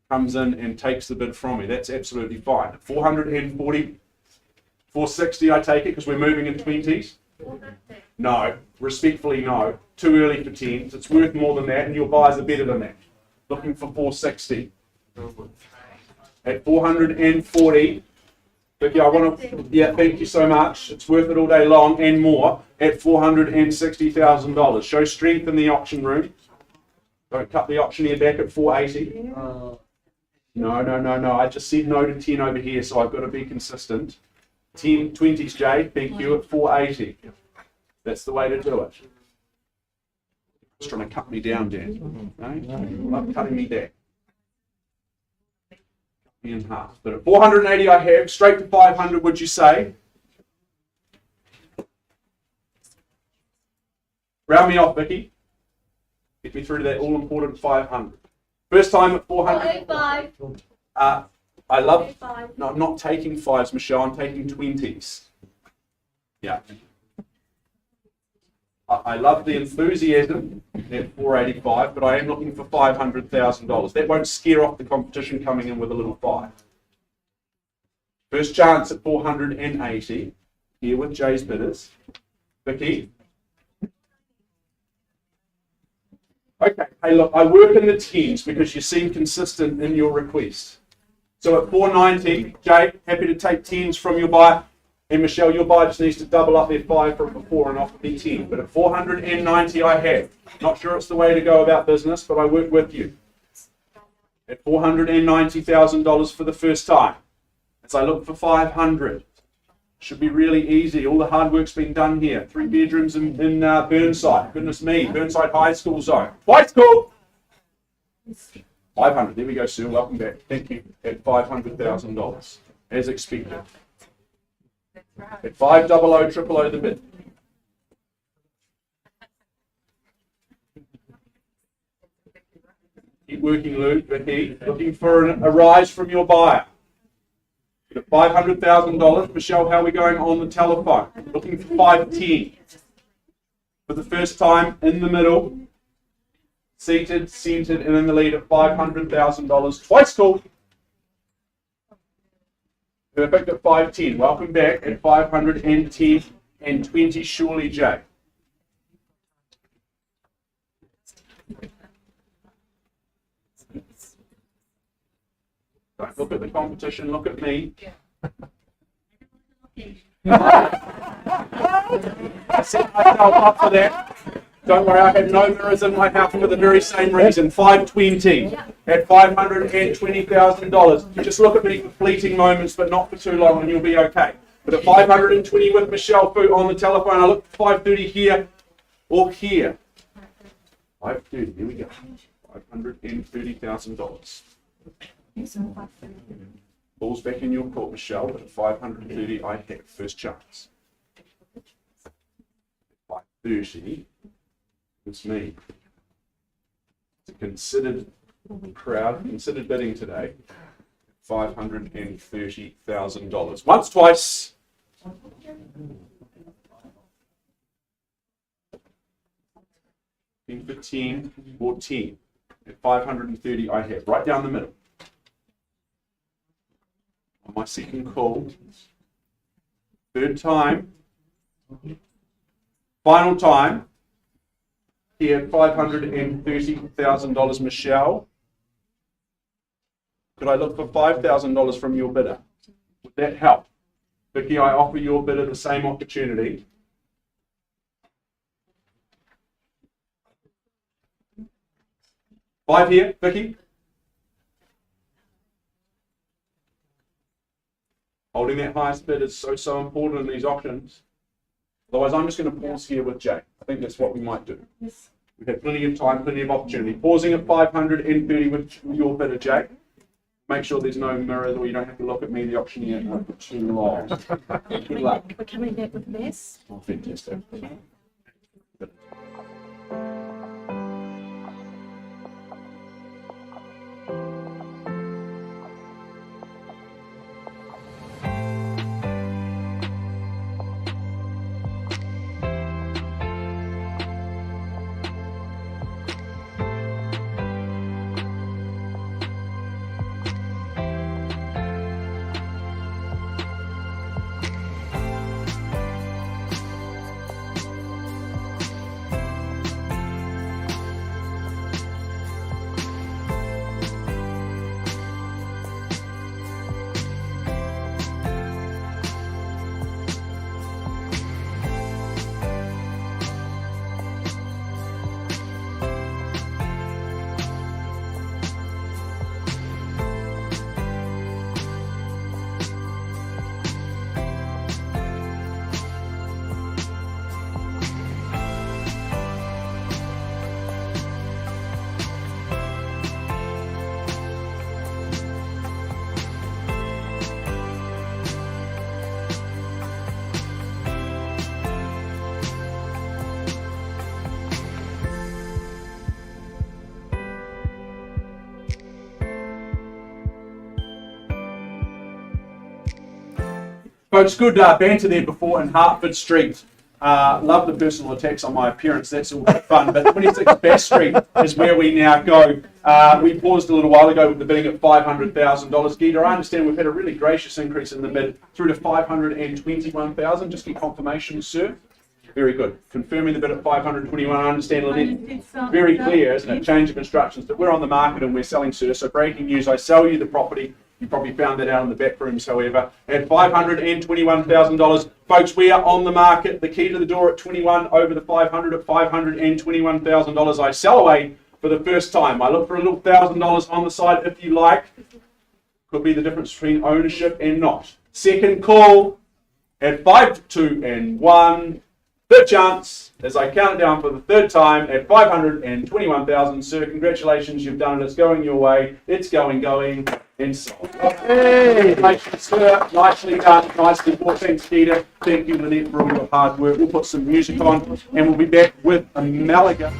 comes in and takes the bid from me. That's absolutely fine. At 440, 460. I take it because we're moving in 20s. No, respectfully, no. Too early for 10s. It's worth more than that, and your buyers are better than that. Looking for 460. At 440. But yeah, I want to. Yeah, thank you so much. It's worth it all day long and more. At $460,000. Show strength in the auction room. Don't cut the auctioneer back at 480. No. I just said no to 10 over here, so I've got to be consistent. 10, 20s, Jay. Thank you at 480. That's the way to do it. Just trying to cut me down, Dan. No, not cutting me down. Cut me in half. But at 480, I have straight to 500. Would you say? Round me off, Vicky. Get me through to that all-important 500. First time at 400. 405. I love. 405. No, I'm not taking fives, Michelle. I'm taking 20s. Yeah. I love the enthusiasm at 485, but I am looking for $500,000. That won't scare off the competition coming in with a little 5. First chance at 480. Here with Jay's bidders. Vicky. Okay, hey look, I work in the 10s because you seem consistent in your request. So at 490, Jay, happy to take 10s from your buyer. And Michelle, your buyer just needs to double up their 5 from before and offer me 10. But at 490, I have. Not sure it's the way to go about business, but I work with you. At $490,000 for the first time. As I look for 500. Should be really easy. All the hard work's been done here. 3 bedrooms in Burnside. Goodness me, Burnside High School zone. High school! 500. There we go, sir. Welcome back. Thank you. At $500,000. As expected. At 500 000 the bid. Keep working, Luke. Vicky, looking for a rise from your buyer. At $500,000, Michelle, how are we going on the telephone? Looking for 510. For the first time in the middle, seated, centered, and in the lead at $500,000. Twice called. Perfect at 510. Welcome back at 510 and 20. Surely, Jay. Don't look at the competition. Look at me. I set myself up for that. Don't worry, I have no mirrors in my house for the very same reason. 520 at $520,000. You just look at me for fleeting moments, but not for too long, and you'll be okay. But at 520 with Michelle Fu on the telephone, I look for 530 here or here. 530. Here we go. $530,000. Ball's back in your court, Michelle, but at 530, I have first chance. 530, it's me. It's a considered crowd, considered bidding today. $530,000. Once, twice. In for 10 or 10. At 530, I have right down the middle. On my second call. Third time. Final time. Here, $530,000, Michelle. Could I look for $5,000 from your bidder? Would that help? Vicky, I offer your bidder the same opportunity. $5 here, Vicky. Holding that highest bid is so important in these auctions. Otherwise, I'm just going to pause here with Jay. I think that's what we might do. Yes. We've had plenty of time, plenty of opportunity. Pausing at 530 with your bidder, Jay. Make sure there's no mirrors or you don't have to look at me, the auctioneer, for too long. Good luck. We're coming back with this. Oh, fantastic. Folks, good banter there before in Hartford Street. Love the personal attacks on my appearance, that's all good fun. But 26 Bass Street is where we now go. We paused a little while ago with the bidding at $500,000. Gita, I understand we've had a really gracious increase in the bid through to $521,000. Just get confirmation, sir. Very good. Confirming the bid at $521. I understand, Lynette. Very clear, isn't it? Change of instructions. But we're on the market and we're selling, sir. So breaking news, I sell you the property. You probably found that out in the back rooms, however, at $521,000. Folks, we are on the market. The key to the door at 21 over the 500 at $521,000. I sell away for the first time. I look for a little $1,000 on the side if you like. Could be the difference between ownership and not. Second call at 5, 2, and 1. Third chance as I count it down for the third time at $521,000. Sir, congratulations, you've done it. It's going your way. It's going, and sold. Hey, sir, nicely done, nicely bought. Thanks, Peter. Thank you, Lynette, for all your hard work. We'll put some music on and we'll be back with a Malaga.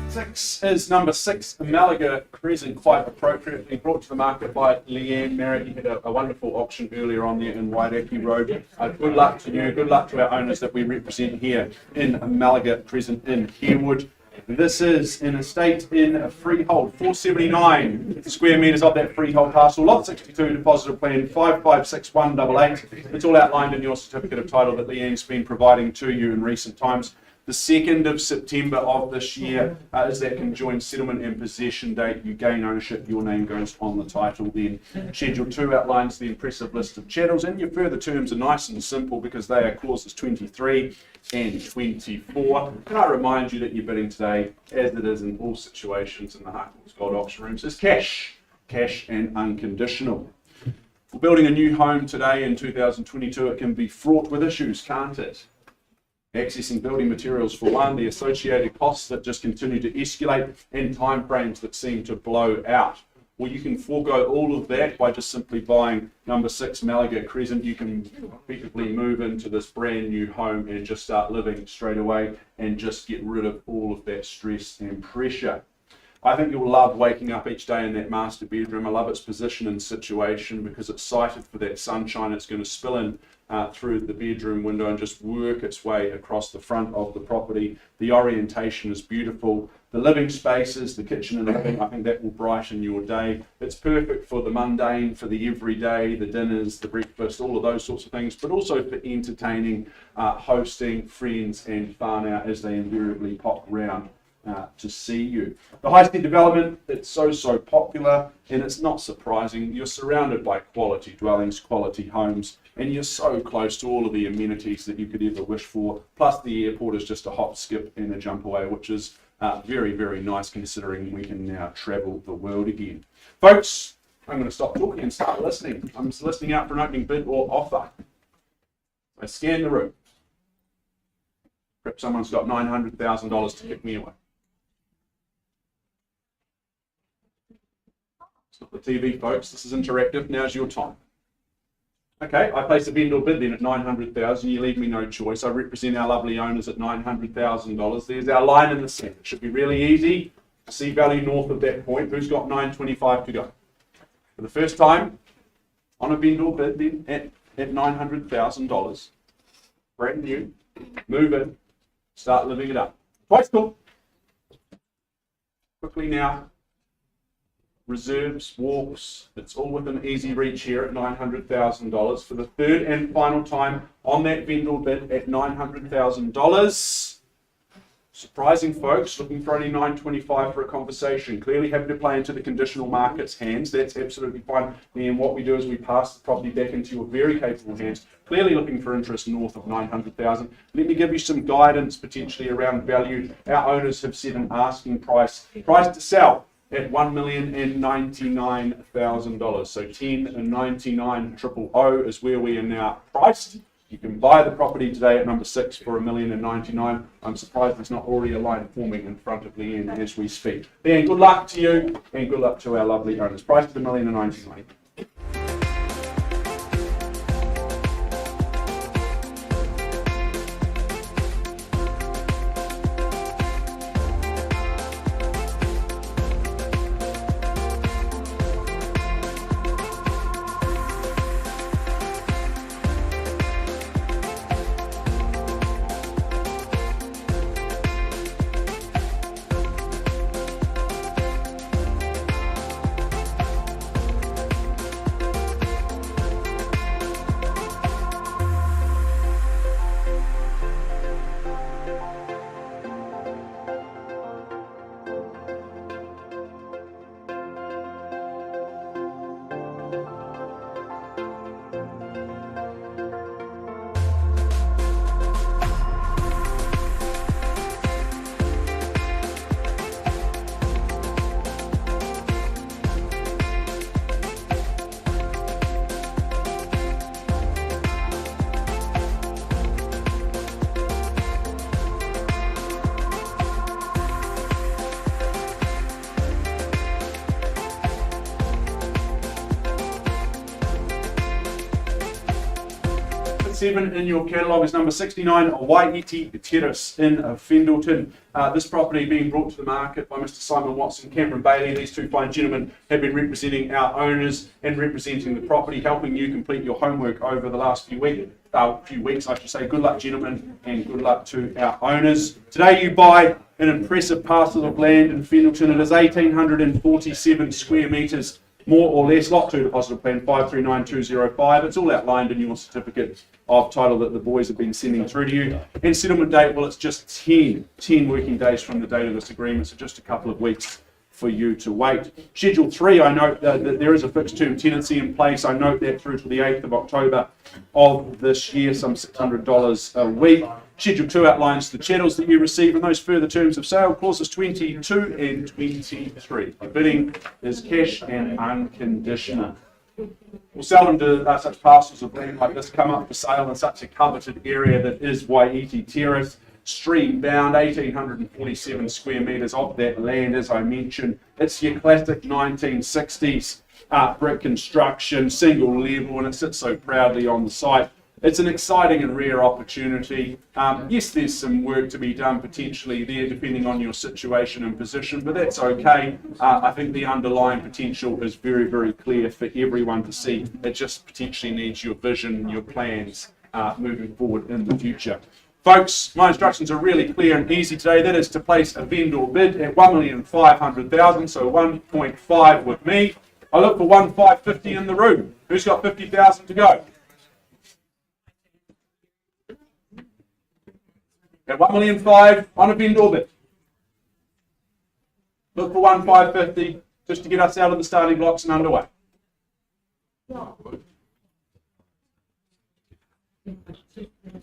Six is number 6, Malaga Crescent, quite appropriately brought to the market by Leanne Merritt. You had a wonderful auction earlier on there in Wairakei Road. Good luck to you, good luck to our owners that we represent here in Malaga Crescent in Harewood. This is an estate in a freehold, 479 square metres of that freehold parcel, lot 62, deposited plan 556188. It's all outlined in your certificate of title that Leanne's been providing to you in recent times. The 2nd of September of this year is that conjoined settlement and possession date. You gain ownership, your name goes on the title then. Schedule 2 outlines the impressive list of chattels, and your further terms are nice and simple because they are clauses 23 and 24. Can I remind you that you're bidding today, as it is in all situations in the Harcourts Gold Auction Rooms, is cash and unconditional. For building a new home today in 2022, it can be fraught with issues, can't it? Accessing building materials for one, the associated costs that just continue to escalate, and timeframes that seem to blow out. Well, you can forego all of that by just simply buying number 6 Malaga Crescent. You can effectively move into this brand new home and just start living straight away and just get rid of all of that stress and pressure. I think you'll love waking up each day in that master bedroom. I love its position and situation because it's sited for that sunshine. It's going to spill in through the bedroom window and just work its way across the front of the property. The orientation is beautiful. The living spaces, the kitchen and living, I think that will brighten your day. It's perfect for the mundane, for the everyday, the dinners, the breakfast, all of those sorts of things, but also for entertaining, hosting friends and fun out as they invariably pop round to see you. The high street development, it's so popular, and it's not surprising. You're surrounded by quality dwellings, quality homes, and you're so close to all of the amenities that you could ever wish for. Plus the airport is just a hop, skip and a jump away, which is very nice considering we can now travel the world again. Folks, I'm going to stop talking and start listening. I'm just listening out for an opening bid or offer. I scan the room. Perhaps someone's got $900,000 to kick me away. Stop the TV, folks. This is interactive. Now's your time. Okay, I place a vendor bid then at $900,000. You leave me no choice. I represent our lovely owners at $900,000. There's our line in the centre. It should be really easy to see value north of that point. Who's got $925 to go? For the first time on a vendor bid then at $900,000. brand new, move in, start living it up. Quite cool. Quickly now, reserves, walks, it's all within easy reach here at $900,000 for the third and final time on that vendor bid at $900,000. Surprising, folks, looking for only $925 for a conversation. Clearly happy to play into the conditional market's hands. That's absolutely fine. And what we do is we pass the property back into your very capable hands. Clearly looking for interest north of $900,000. Let me give you some guidance potentially around value. Our owners have set an asking price to sell at $1,099,000. So 10,99,000 is where we are now priced. You can buy the property today at number 6 for $1,099,000. I'm surprised there's not already a line forming in front of Leanne as we speak. Leanne, good luck to you and good luck to our lovely owners. Priced at $1,099,000. In your catalogue is number 69, Waiiti Terrace in Fendleton. This property being brought to the market by Mr. Simon Watson, Cameron Bailey. These two fine gentlemen have been representing our owners and representing the property, helping you complete your homework over the last few weeks, I should say. Good luck, gentlemen, and good luck to our owners. Today you buy an impressive parcel of land in Fendleton. It is 1,847 square metres, more or less. Lot 2 deposit plan 539205. It's all outlined in your certificate of title that the boys have been sending through to you. And settlement date, well, it's just 10 working days from the date of this agreement, so just a couple of weeks for you to wait. Schedule 3, I note that there is a fixed term tenancy in place. I note that through to the 8th of October of this year, some $600 a week. Schedule 2 outlines the chattels that you receive and those further terms of sale, clauses 22 and 23. The bidding is cash and unconditional. We'll seldom do such parcels of land like this come up for sale in such a coveted area that is Waiiti Terrace. Stream bound, 1,847 square metres of that land, as I mentioned. It's your classic 1960s brick construction, single level, and it sits so proudly on the site. It's an exciting and rare opportunity. Yes, there's some work to be done potentially there depending on your situation and position, but that's okay. I think the underlying potential is very, very clear for everyone to see. It just potentially needs your vision, your plans moving forward in the future. Folks, my instructions are really clear and easy today. That is to place a vendor bid at $1,500,000, so 1.5 with me. I look for 1,550 in the room. Who's got 50,000 to go? At $1,500,000 on a vendor bid. Look for 1,550 just to get us out of the starting blocks and underway.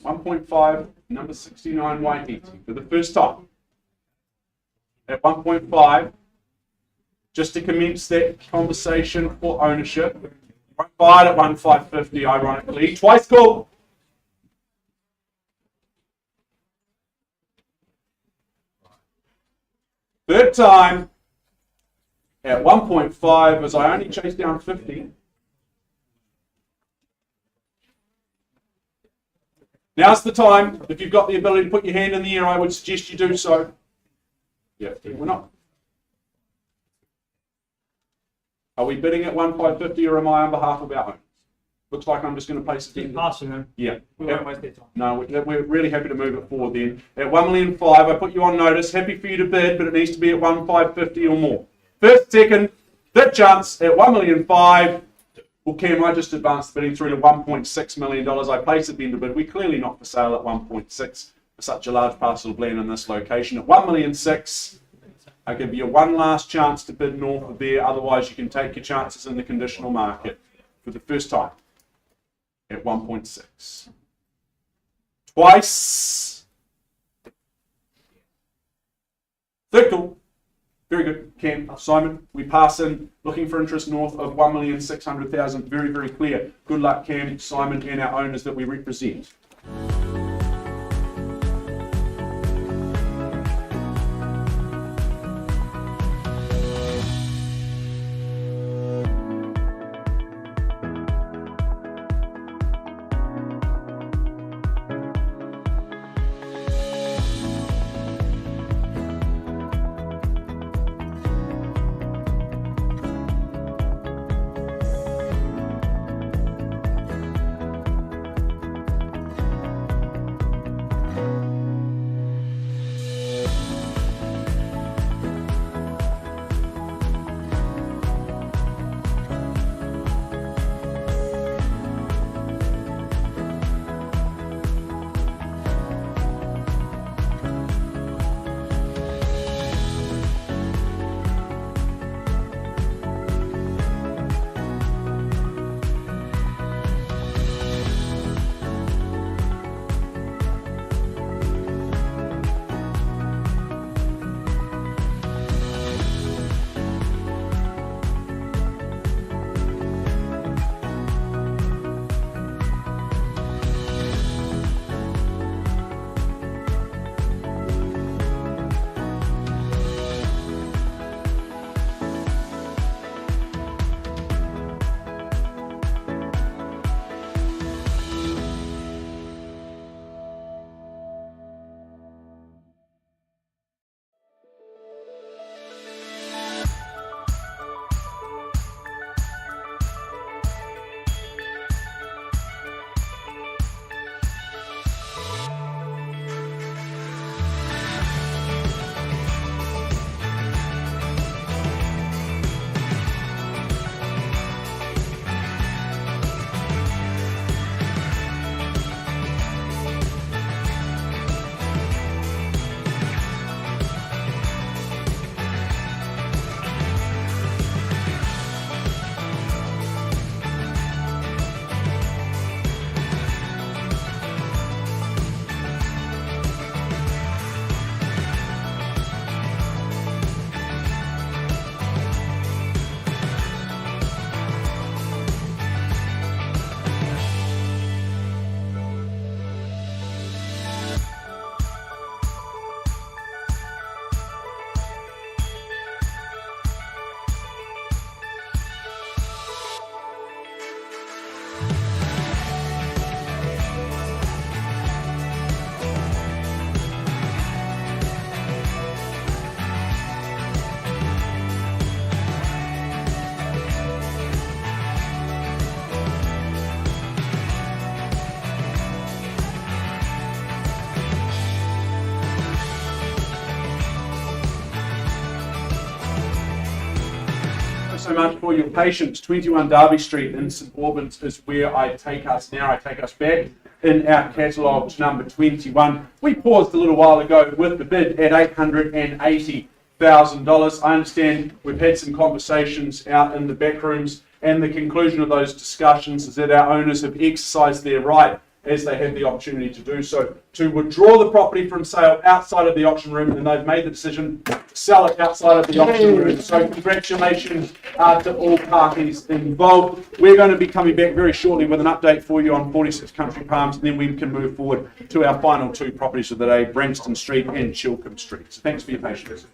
$1.5, number 69 Waiiti for the first time. At 1.5, just to commence that conversation for ownership. Won't buy it at 1,550, ironically. Twice call. Third time at 1.5, as I only chased down 50. Now's the time. If you've got the ability to put your hand in the air, I would suggest you do so. Yeah, we're not. Are we bidding at 1,550 or am I on behalf of our owners? Looks like I'm just going to place it in. Passing them. Yeah. We won't waste their time. No, we're really happy to move it forward then. At 1,500,000, I put you on notice. Happy for you to bid, but it needs to be at 1,550 or more. First, second, that chance at 1,500,000. Well, Cam, I just advanced the bidding through to $1.6 million. I placed it in the bid. We're clearly not for sale at 1.6 for such a large parcel of land in this location. At 1,600,000, I give you one last chance to bid north of there. Otherwise, you can take your chances in the conditional market for the first time at 1.6. Twice. Third call. Very good, Cam. Simon, we pass in, looking for interest north of 1,600,000. Very, very clear. Good luck, Cam, Simon, and our owners that we represent. So much for your patience. 21 Derby Street in St Albans is where I take us now. I take us back in our catalogue to number 21. We paused a little while ago with the bid at $880,000. I understand we've had some conversations out in the back rooms, and the conclusion of those discussions is that our owners have exercised their right, as they had the opportunity to do so, to withdraw the property from sale outside of the auction room, and they've made the decision to sell it outside of the auction room. So congratulations to all parties involved. We're going to be coming back very shortly with an update for you on 46 Country Palms, and then we can move forward to our final two properties of the day, Branston Street and Chilcombe Street. So thanks for your patience.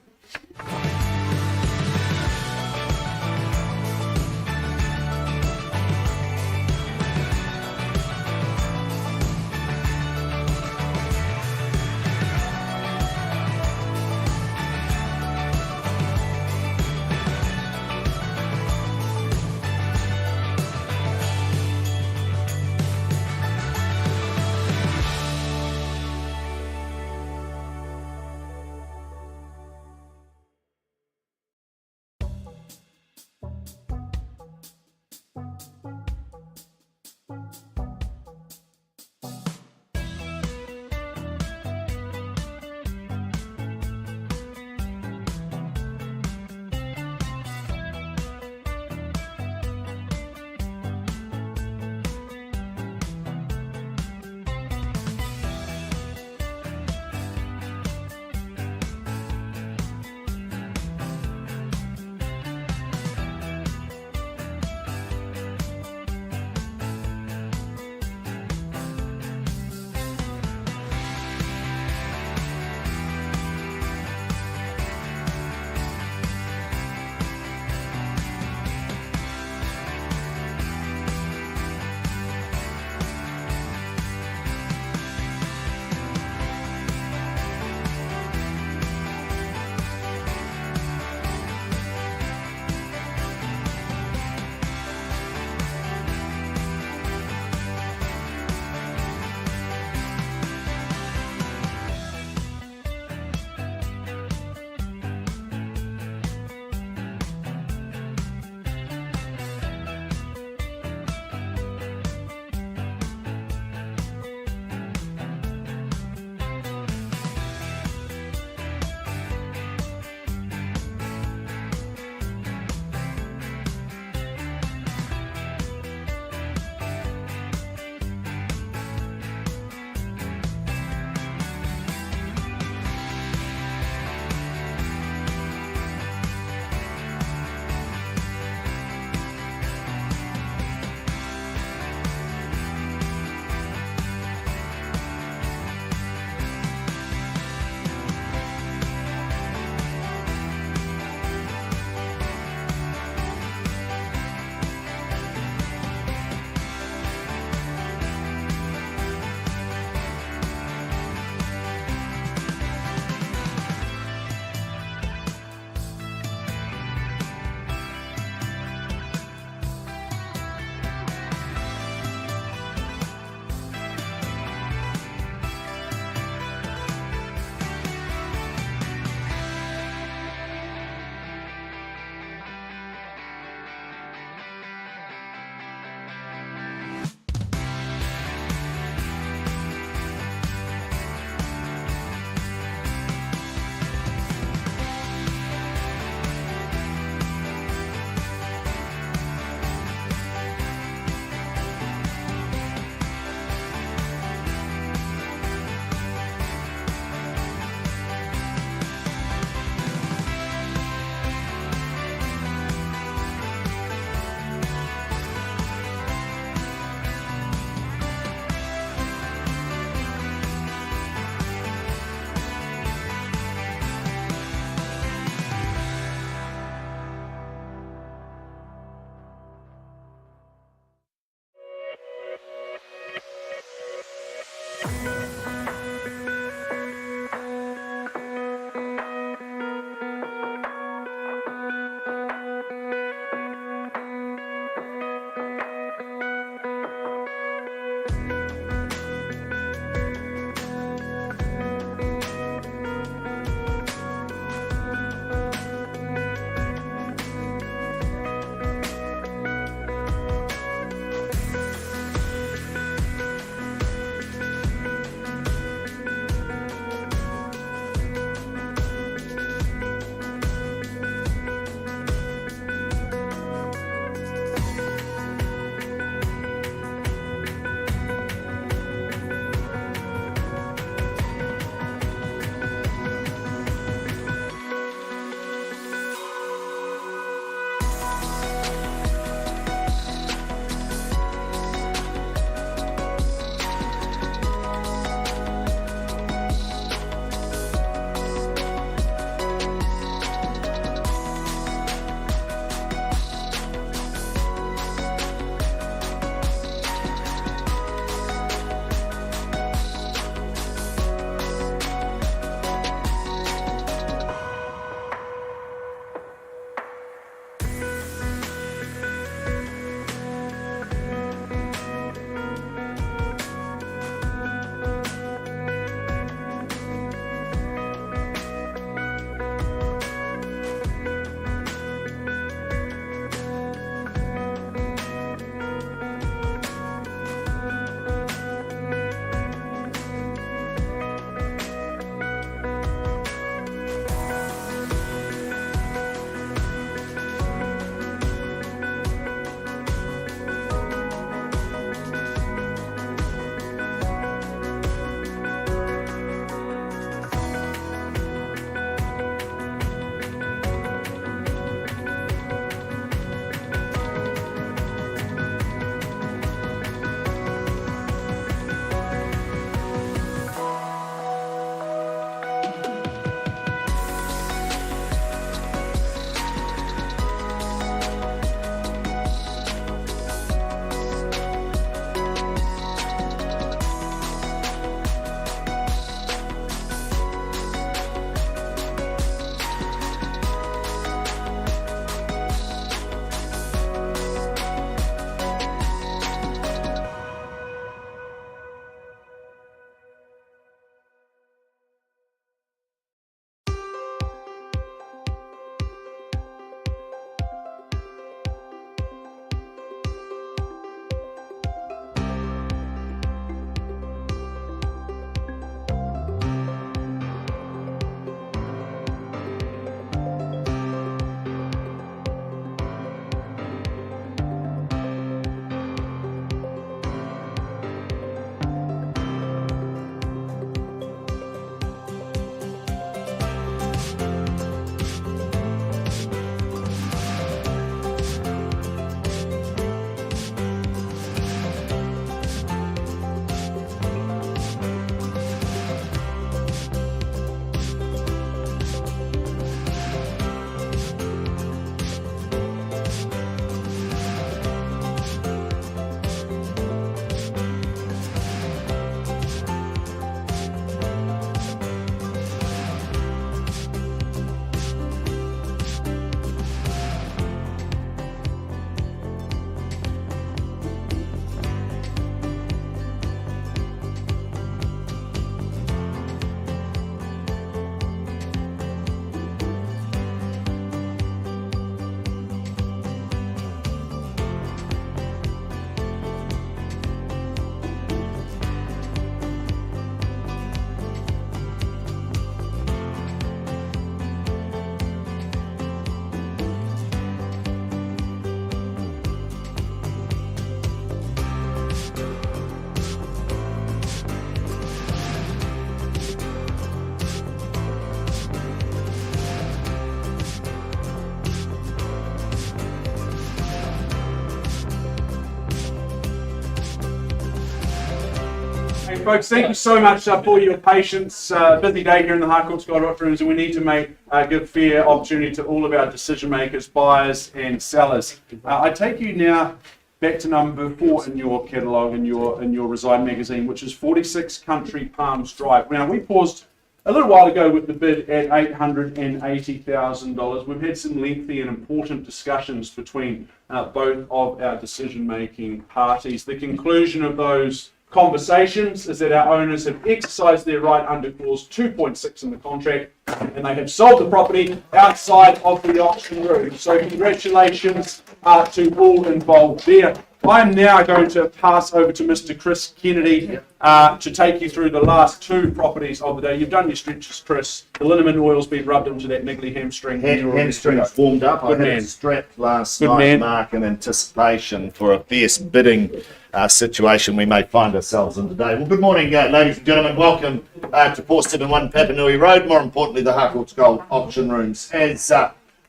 Okay, folks, thank you so much for your patience. Busy day here in the Harcourts Gold Auction Rooms, and we need to give fair opportunity to all of our decision makers, buyers, and sellers. I take you now back to number 4 in your catalogue in your Reside magazine, which is 46 Country Palms Drive. Now, we paused a little while ago with the bid at $880,000. We've had some lengthy and important discussions between both of our decision-making parties. The conclusion of those conversations is that our owners have exercised their right under clause 2.6 in the contract, and they have sold the property outside of the auction room. So congratulations to all involved there. I'm now going to pass over to Mr. Chris Kennedy to take you through the last 2 properties of the day. You've done your stretches, Chris. The liniment oil's been rubbed into that niggly hamstring. Hamstring's warmed up. I had it strapped last night, Mark, in anticipation for a fierce bidding situation we may find ourselves in today. Well, good morning, ladies and gentlemen. Welcome to 471 Papanui Road, more importantly, the Harcourts Gold Auction Rooms. As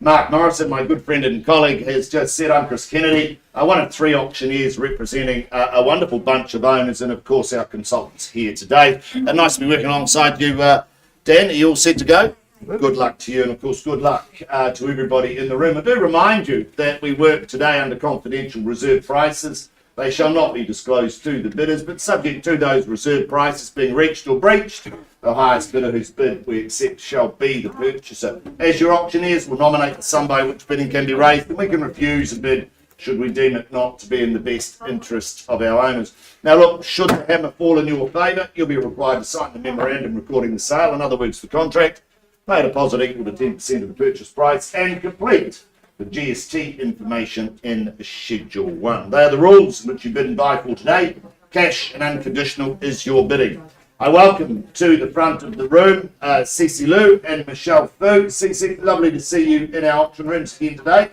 Mark Morrison, my good friend and colleague, has just said, I'm Chris Kennedy, one of 3 auctioneers representing a wonderful bunch of owners and, of course, our consultants here today. Nice to be working alongside you, Dan. Are you all set to go? Good luck to you, and, of course, good luck to everybody in the room. I do remind you that we work today under confidential reserve prices. They shall not be disclosed to the bidders, but subject to those reserve prices being reached or breached, the highest bidder whose bid we accept shall be the purchaser. As your auctioneers will nominate the sum by which bidding can be raised, and we can refuse a bid should we deem it not to be in the best interest of our owners. Now look, should the hammer fall in your favour, you'll be required to sign the memorandum recording the sale, in other words the contract, pay a deposit equal to 10% of the purchase price, and complete the GST information in Schedule 1. They are the rules in which you bid and buy for today. Cash and unconditional is your bidding. I welcome to the front of the room Cece Lou and Michelle Fu. Cece, lovely to see you in our auction rooms again today.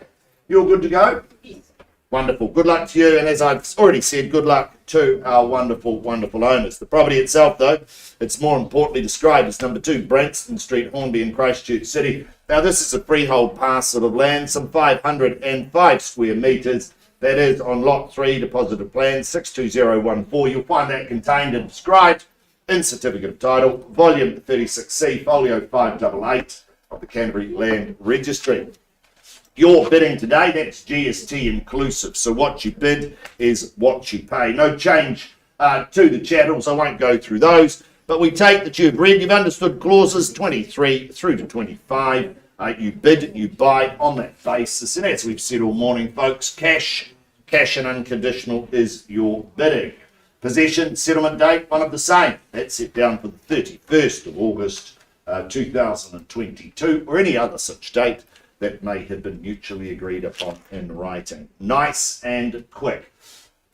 You're good to go? Yes. Wonderful. Good luck to you, and as I've already said, good luck to our wonderful, wonderful owners. The property itself, though, it's more importantly described as number 2 Branston Street, Hornby in Christchurch City. Now, this is a freehold parcel of land, some 505 square metres. That is on Lot 3, Deposit of Plan 62014. You'll find that contained and described in Certificate of Title, Volume 36C, Folio 588 of the Canterbury Land Registry. Your bidding today, that's GST inclusive. So what you bid is what you pay. No change to the chattels. I won't go through those, but we take that you've read, you've understood clauses 23 through to 25. You bid, you buy on that basis. And as we've said all morning, folks, cash and unconditional is your bidding. Possession, settlement date, one of the same. That's set down for the 31st of August 2022, or any other such date that may have been mutually agreed upon in writing. Nice and quick.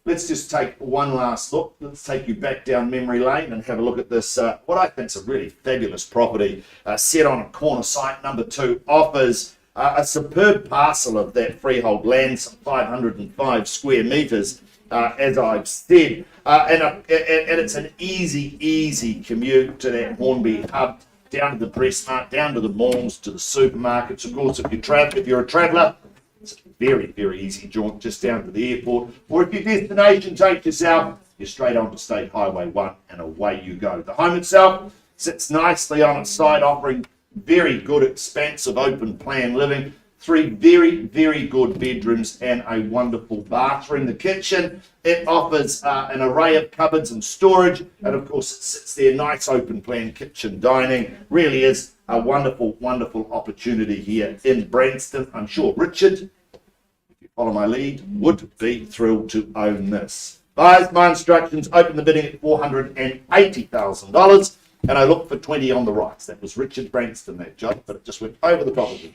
Let's just take one last look. Let's take you back down memory lane and have a look at this, what I think is a really fabulous property, set on a corner site. Number 2 offers a superb parcel of that freehold land, some 505 square metres, as I've said. And it's an easy commute to that Hornby hub, down to the press mart, down to the malls, to the supermarkets. Of course, if you're a traveller, it's a very easy jaunt just down to the airport. Or if your destination takes you south, you're straight on to State Highway 1 and away you go. The home itself sits nicely on its side, offering very good, expansive, open plan living. 3 very good bedrooms and a wonderful bathroom. The kitchen, it offers an array of cupboards and storage, and of course it sits there, nice open plan kitchen dining. Really is a wonderful opportunity here in Branston. I'm sure Richard, if you follow my lead, would be thrilled to own this. Buyers, my instructions, open the bidding at $480,000. And I look for 20 on the rise. That was Richard Branston, that job, but it just went over the top of it.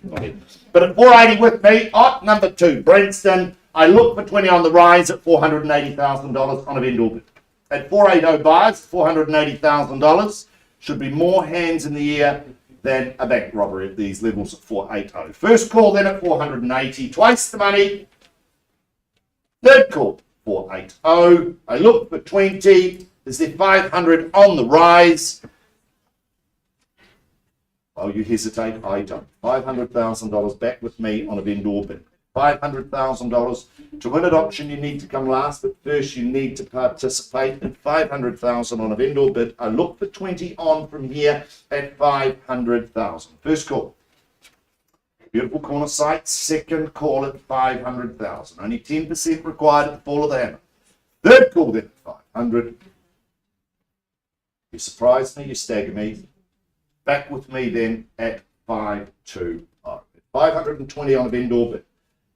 But at 480 with me, number 2, Branston, I look for 20 on the rise at $480,000 on a vendor bid. At 480 buyers, $480,000, should be more hands in the air than a bank robbery at these levels at 480. First call then at 480, twice the money. Third call, 480. I look for 20. Is there 500 on the rise? Oh, you hesitate? I don't. $500,000 back with me on a vendor bid. $500,000. To win at auction, you need to come last, but first you need to participate in $500,000 on a vendor bid. I look for 20 on from here at $500,000. First call. Beautiful corner site. Second call at $500,000. Only 10% required at the fall of the hammer. Third call then at $500,000. You surprise me, you stagger me. Back with me then at 520. 520 on a vendor bid.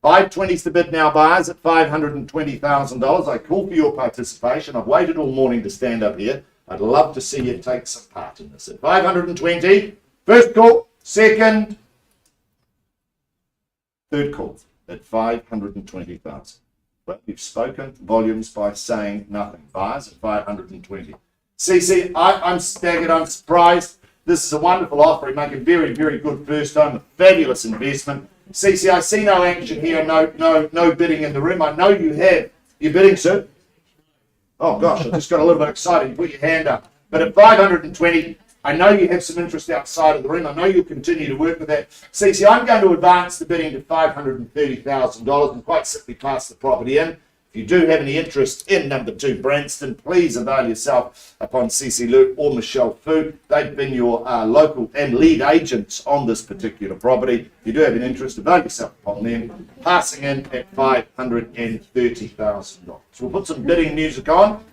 520 is the bid now, buyers, at $520,000. I call for your participation. I've waited all morning to stand up here. I'd love to see you take some part in this. At 520, first call, second, third call at 520,000. Well, you've spoken volumes by saying nothing. Buyers at 520. CC, I'm staggered, I'm surprised. This is a wonderful offer. You make a very, very good first home, a fabulous investment. CC, I see no action here, no bidding in the room. I know you have. You're bidding, sir? Oh gosh, I just got a little bit excited. You put your hand up. But at 520, I know you have some interest outside of the room. I know you'll continue to work with that. CC, I'm going to advance the bidding to $530,000 and quite simply pass the property in. If you do have any interest in number 2, Branston, please avail yourself upon CC Luke or Michelle Fu. They've been your local and lead agents on this particular property. If you do have an interest, avail yourself upon them. Passing in at $530,000. So we'll put some bidding music on.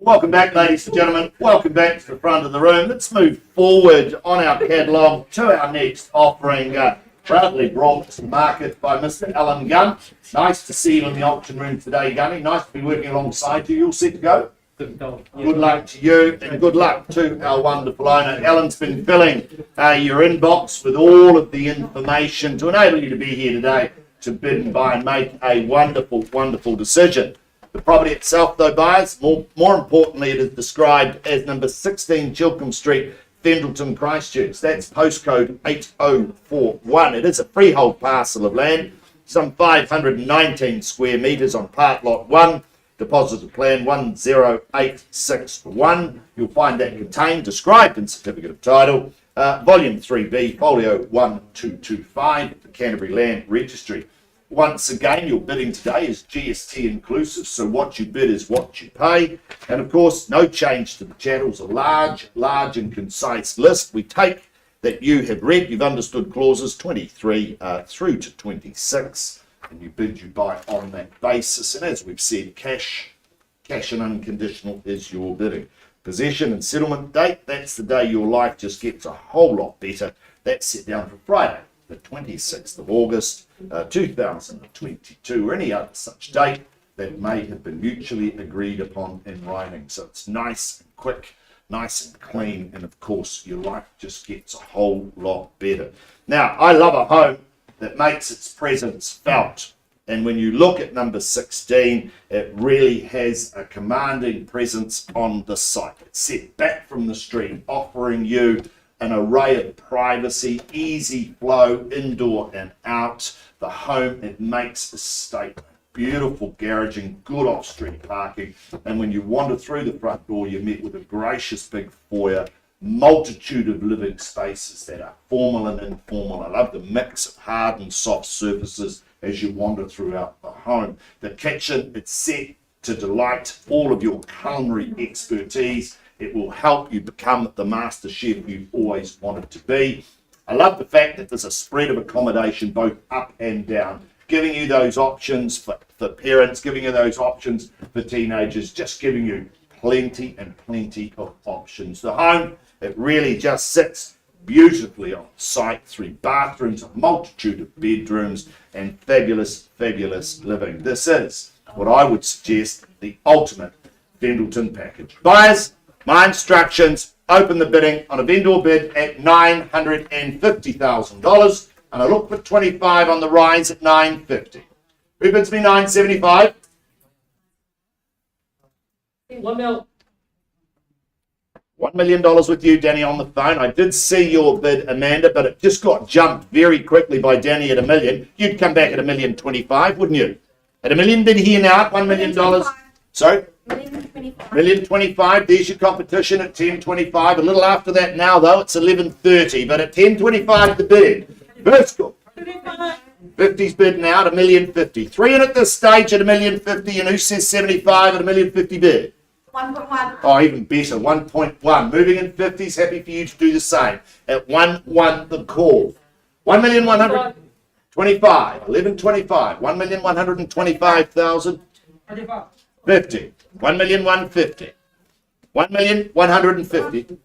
Welcome back, ladies and gentlemen. Welcome back to the front of the room. Let's move forward on our catalogue to our next offering, proudly brought to the market by Mr. Alan Gunn. Nice to see you in the auction room today, Gunny. Nice to be working alongside you. You all set to go? Good luck to you and good luck to our wonderful owner. Alan's been filling your inbox with all of the information to enable you to be here today to bid and buy and make a wonderful, wonderful decision. The property itself, though, buyers, more importantly, it is described as number 16 Chilcombe Street, Fendleton, Christchurch. That's postcode 8041. It is a freehold parcel of land, some 519 square metres on part lot 1, deposited plan 10861. You'll find that contained, described in certificate of title, volume 3B, folio 1225, the Canterbury Land Registry. Once again, your bidding today is GST inclusive, so what you bid is what you pay. And of course, no change to the channels, a large and concise list. We take that you have read, you've understood clauses 23 through to 26, and you bid, you buy on that basis. And as we've said, cash and unconditional is your bidding. Possession and settlement date, that's the day your life just gets a whole lot better. That's set down for Friday, the 26th of August, 2022, or any other such date that may have been mutually agreed upon in writing. So it's nice and quick, nice and clean, and of course your life just gets a whole lot better. Now, I love a home that makes its presence felt. And when you look at number 16, it really has a commanding presence on the site. It's set back from the street, offering you an array of privacy, easy flow, indoor and out. The home, it makes a statement. Beautiful garaging, good off-street parking. And when you wander through the front door, you're met with a gracious big foyer, multitude of living spaces that are formal and informal. I love the mix of hard and soft surfaces as you wander throughout the home. The kitchen, it's set to delight all of your culinary expertise. It will help you become the master chef you've always wanted to be. I love the fact that there's a spread of accommodation both up and down, giving you those options for parents, giving you those options for teenagers, just giving you plenty of options. The home, it really just sits beautifully on site, 3 bathrooms, a multitude of bedrooms, and fabulous living. This is what I would suggest the ultimate Vendleton package. Buyers, my instructions, open the bidding on a vendor bid at $950,000, and I look for 25 on the rise at $950. Who bids me $975? $1 million. $1 million with you, Danny, on the phone. I did see your bid, Amanda, but it just got jumped very quickly by Danny at $1 million. You'd come back at $1,025,000, wouldn't you? At $1 million bid here now at $1 million. Sorry? $1,025,000. There's your competition at $10.25. A little after that now, though, it's $11.30. But at $10.25 the bid. First call. 50's bid now at $1,050,000. 3 in at this stage at $1,050,000, and who says 75 at $1,050,000 bid? 1.1. Oh, even better, 1.1. Moving in 50s, happy for you to do the same. At 1.1 the call. 1,125,000. 11.25. 1,125,000. 50. 1,150,000. 1,150,000.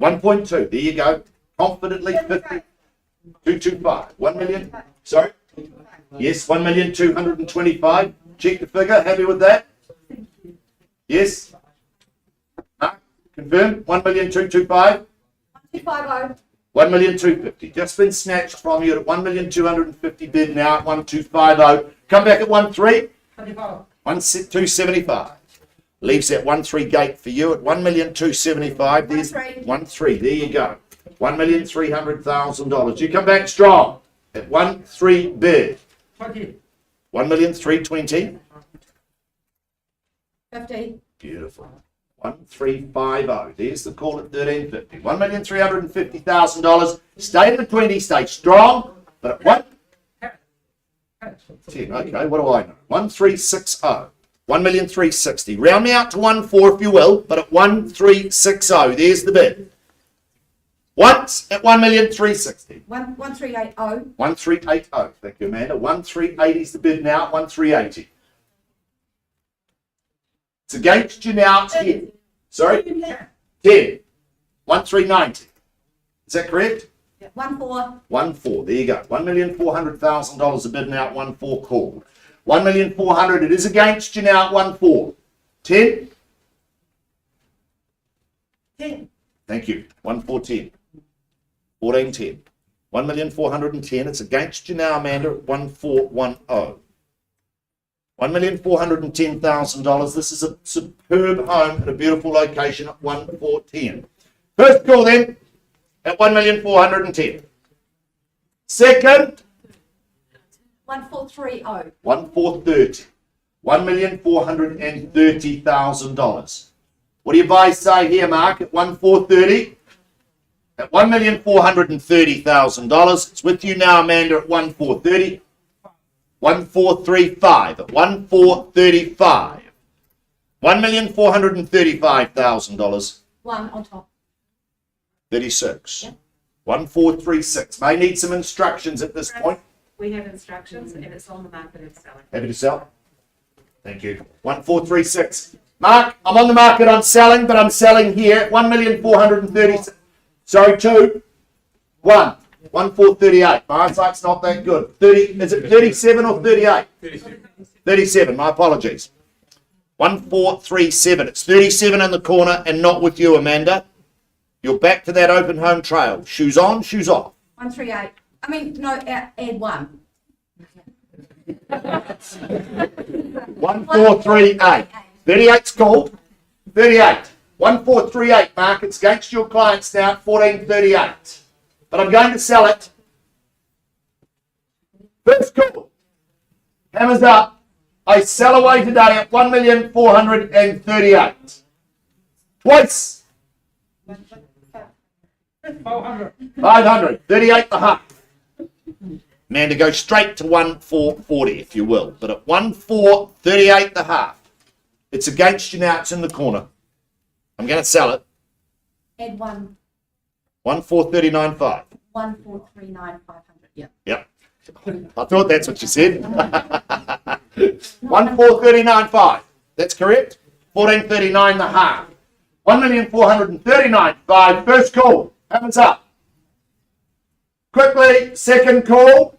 1.2. There you go. Confidently 50. 225. 1 million. Sorry. Yes, 1,225,000. Check the figure. Happy with that? Yes. Confirm. 1,225,000. 1,250,000. Just been snatched from you at 1,250,000 bid now at 1,250,000. Come back at 1,3. 1,275,000. Leaves that 1,3 gate for you at 1,275,000. There's 1,3. There you go. $1,300,000. You come back strong at 1,3 bid. 1,320,000. 50. Beautiful. 1,350. There's the call at 13.50. $1,350,000. Stay in the 20. Stay strong. But at 10. Okay. What do I know? 1,360. 1,360,000. Round me out to 1,4 if you will. But at 1,360. There's the bid. Once at 1,360,000. 1,380. 1,380. Thank you, Amanda. 1,380 is the bid now. 1,380. It's against you now. 10. Sorry? 10. 1,390. Is that correct? 1,4. 1,4. There you go. $1,400,000 a bid now. 1,4 called. 1,400,000. It is against you now. 1,4. 10. 10. Thank you. 1,410. 1410. 1,410,000. It's against you now, Amanda, at 1,410. $1,410,000. This is a superb home at a beautiful location at 1,410. First call then at 1,410,000. Second, 1,430. 1,430. $1,430,000. What do you buys say here, Mark, at 1,430? At $1,430,000. It's with you now, Amanda, at 1,430. 1435 at 1435. $1,435,000. One on top. 36. Yeah. 1436. May need some instructions at this point. We have instructions and it's on the market and selling. Happy to sell? Thank you. 1436. Mark, I'm on the market, I'm selling, but I'm selling here at 1,430,000. Sorry, 2. 1. 1438. My eyesight's not that good. 30. Is it 37 or 38? 37. My apologies. 1437. It's 37 in the corner and not with you, Amanda. You're back to that open home trail. Shoes on, shoes off. 138. I mean, no, add one. 1438. 38's called. 38. 1438, Mark. It's against your clients now at 1438. But I'm going to sell it. First call. Hammers up. I sell away today at 1,438,000. Twice. 500. 38 the half. Amanda, go straight to 1,440 if you will. But at 1,438 the half. It's against you now. It's in the corner. I'm going to sell it. Add one. 1,439.5. 1,439,500. Yeah. Yep. I thought that's what you said. 1,439.5. That's correct. 1439 the half. 1,439,500. First call. Happens up. Quickly, second call.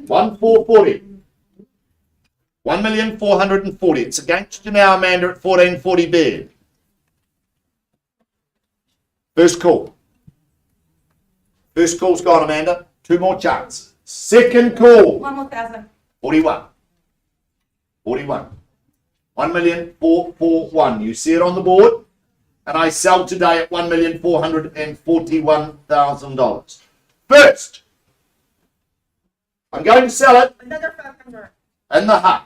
1,440. 1,440. It's against you now, Amanda, at 1440 bid. First call. First call's gone, Amanda. 2 more chances. Second call. 1 more thousand. 41. 41. 1,441. You see it on the board? And I sell today at $1,441,000. First, I'm going to sell it Another 500. in the half.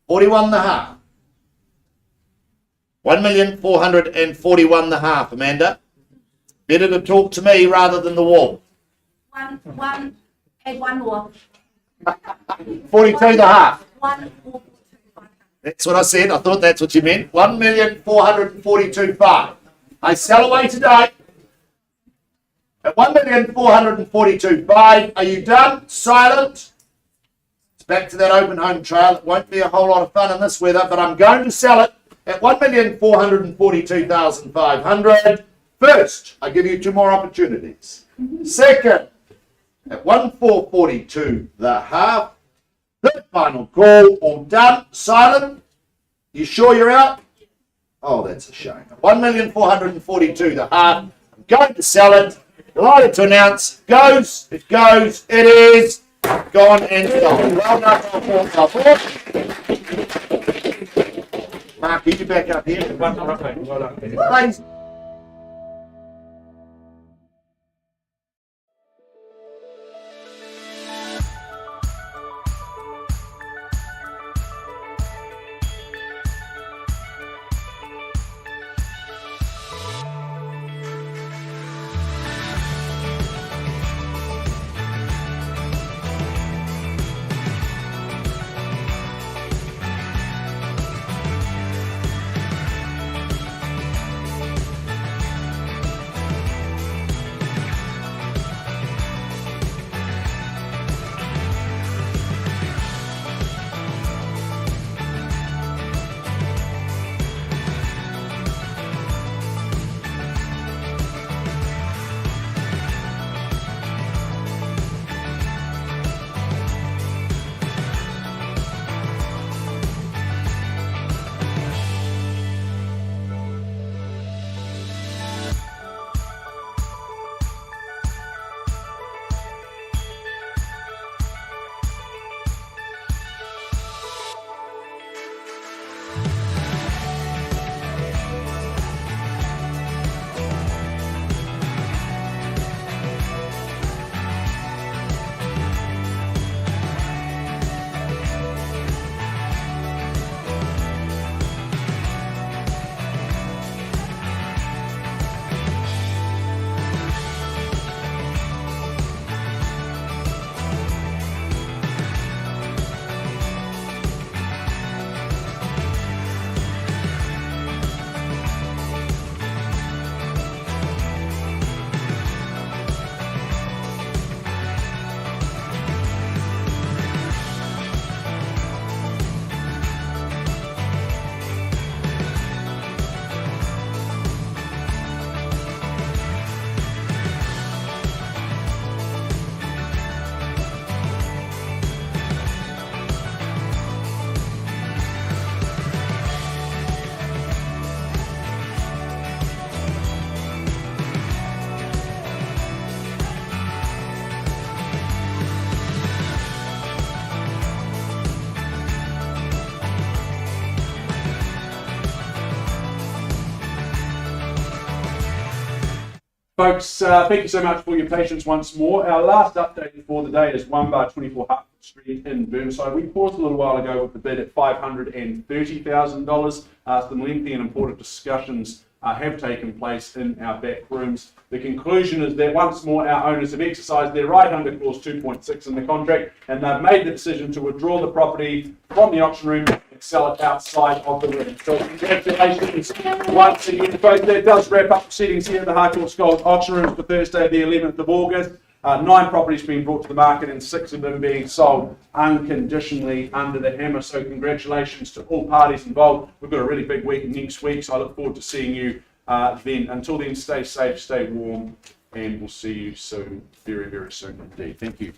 41 and a half. 1,441 and a half, Amanda. Better to talk to me rather than the wall. Add one more. 42 and a half. 1,442,500. That's what I said. I thought that's what you meant. 1,442,500. I sell away today at 1,442,500. Are you done? Silent? It's back to that open home trail. It won't be a whole lot of fun in this weather, but I'm going to sell it at 1,442,500. First, I give you 2 more opportunities. Second, at 1,442 the half. Third final call, all done. Silent. You sure you're out? Oh, that's a shame. 1,442 the half. I'm going to sell it. Delighted to announce. Goes. It goes. It is gone and gone. Well done, well done. Mark, get you back up here. Ladies. Folks, thank you so much for your patience once more. Our last update for the day is 1 bar 24 Hartford Street in Burnside. We paused a little while ago with the bid at $530,000. Some lengthy and important discussions have taken place in our back rooms. The conclusion is that once more our owners have exercised their right under clause 2.6 in the contract, and they've made the decision to withdraw the property from the auction room and sell it outside of the room. So congratulations once again, folks. That does wrap up proceedings here at the Harcourts Gold auction rooms for Thursday, the 11th of August. 9 properties being brought to the market and 6 of them being sold unconditionally under the hammer. So congratulations to all parties involved. We've got a really big week next week, so I look forward to seeing you then. Until then, stay safe, stay warm, and we'll see you soon, very, very soon indeed. Thank you.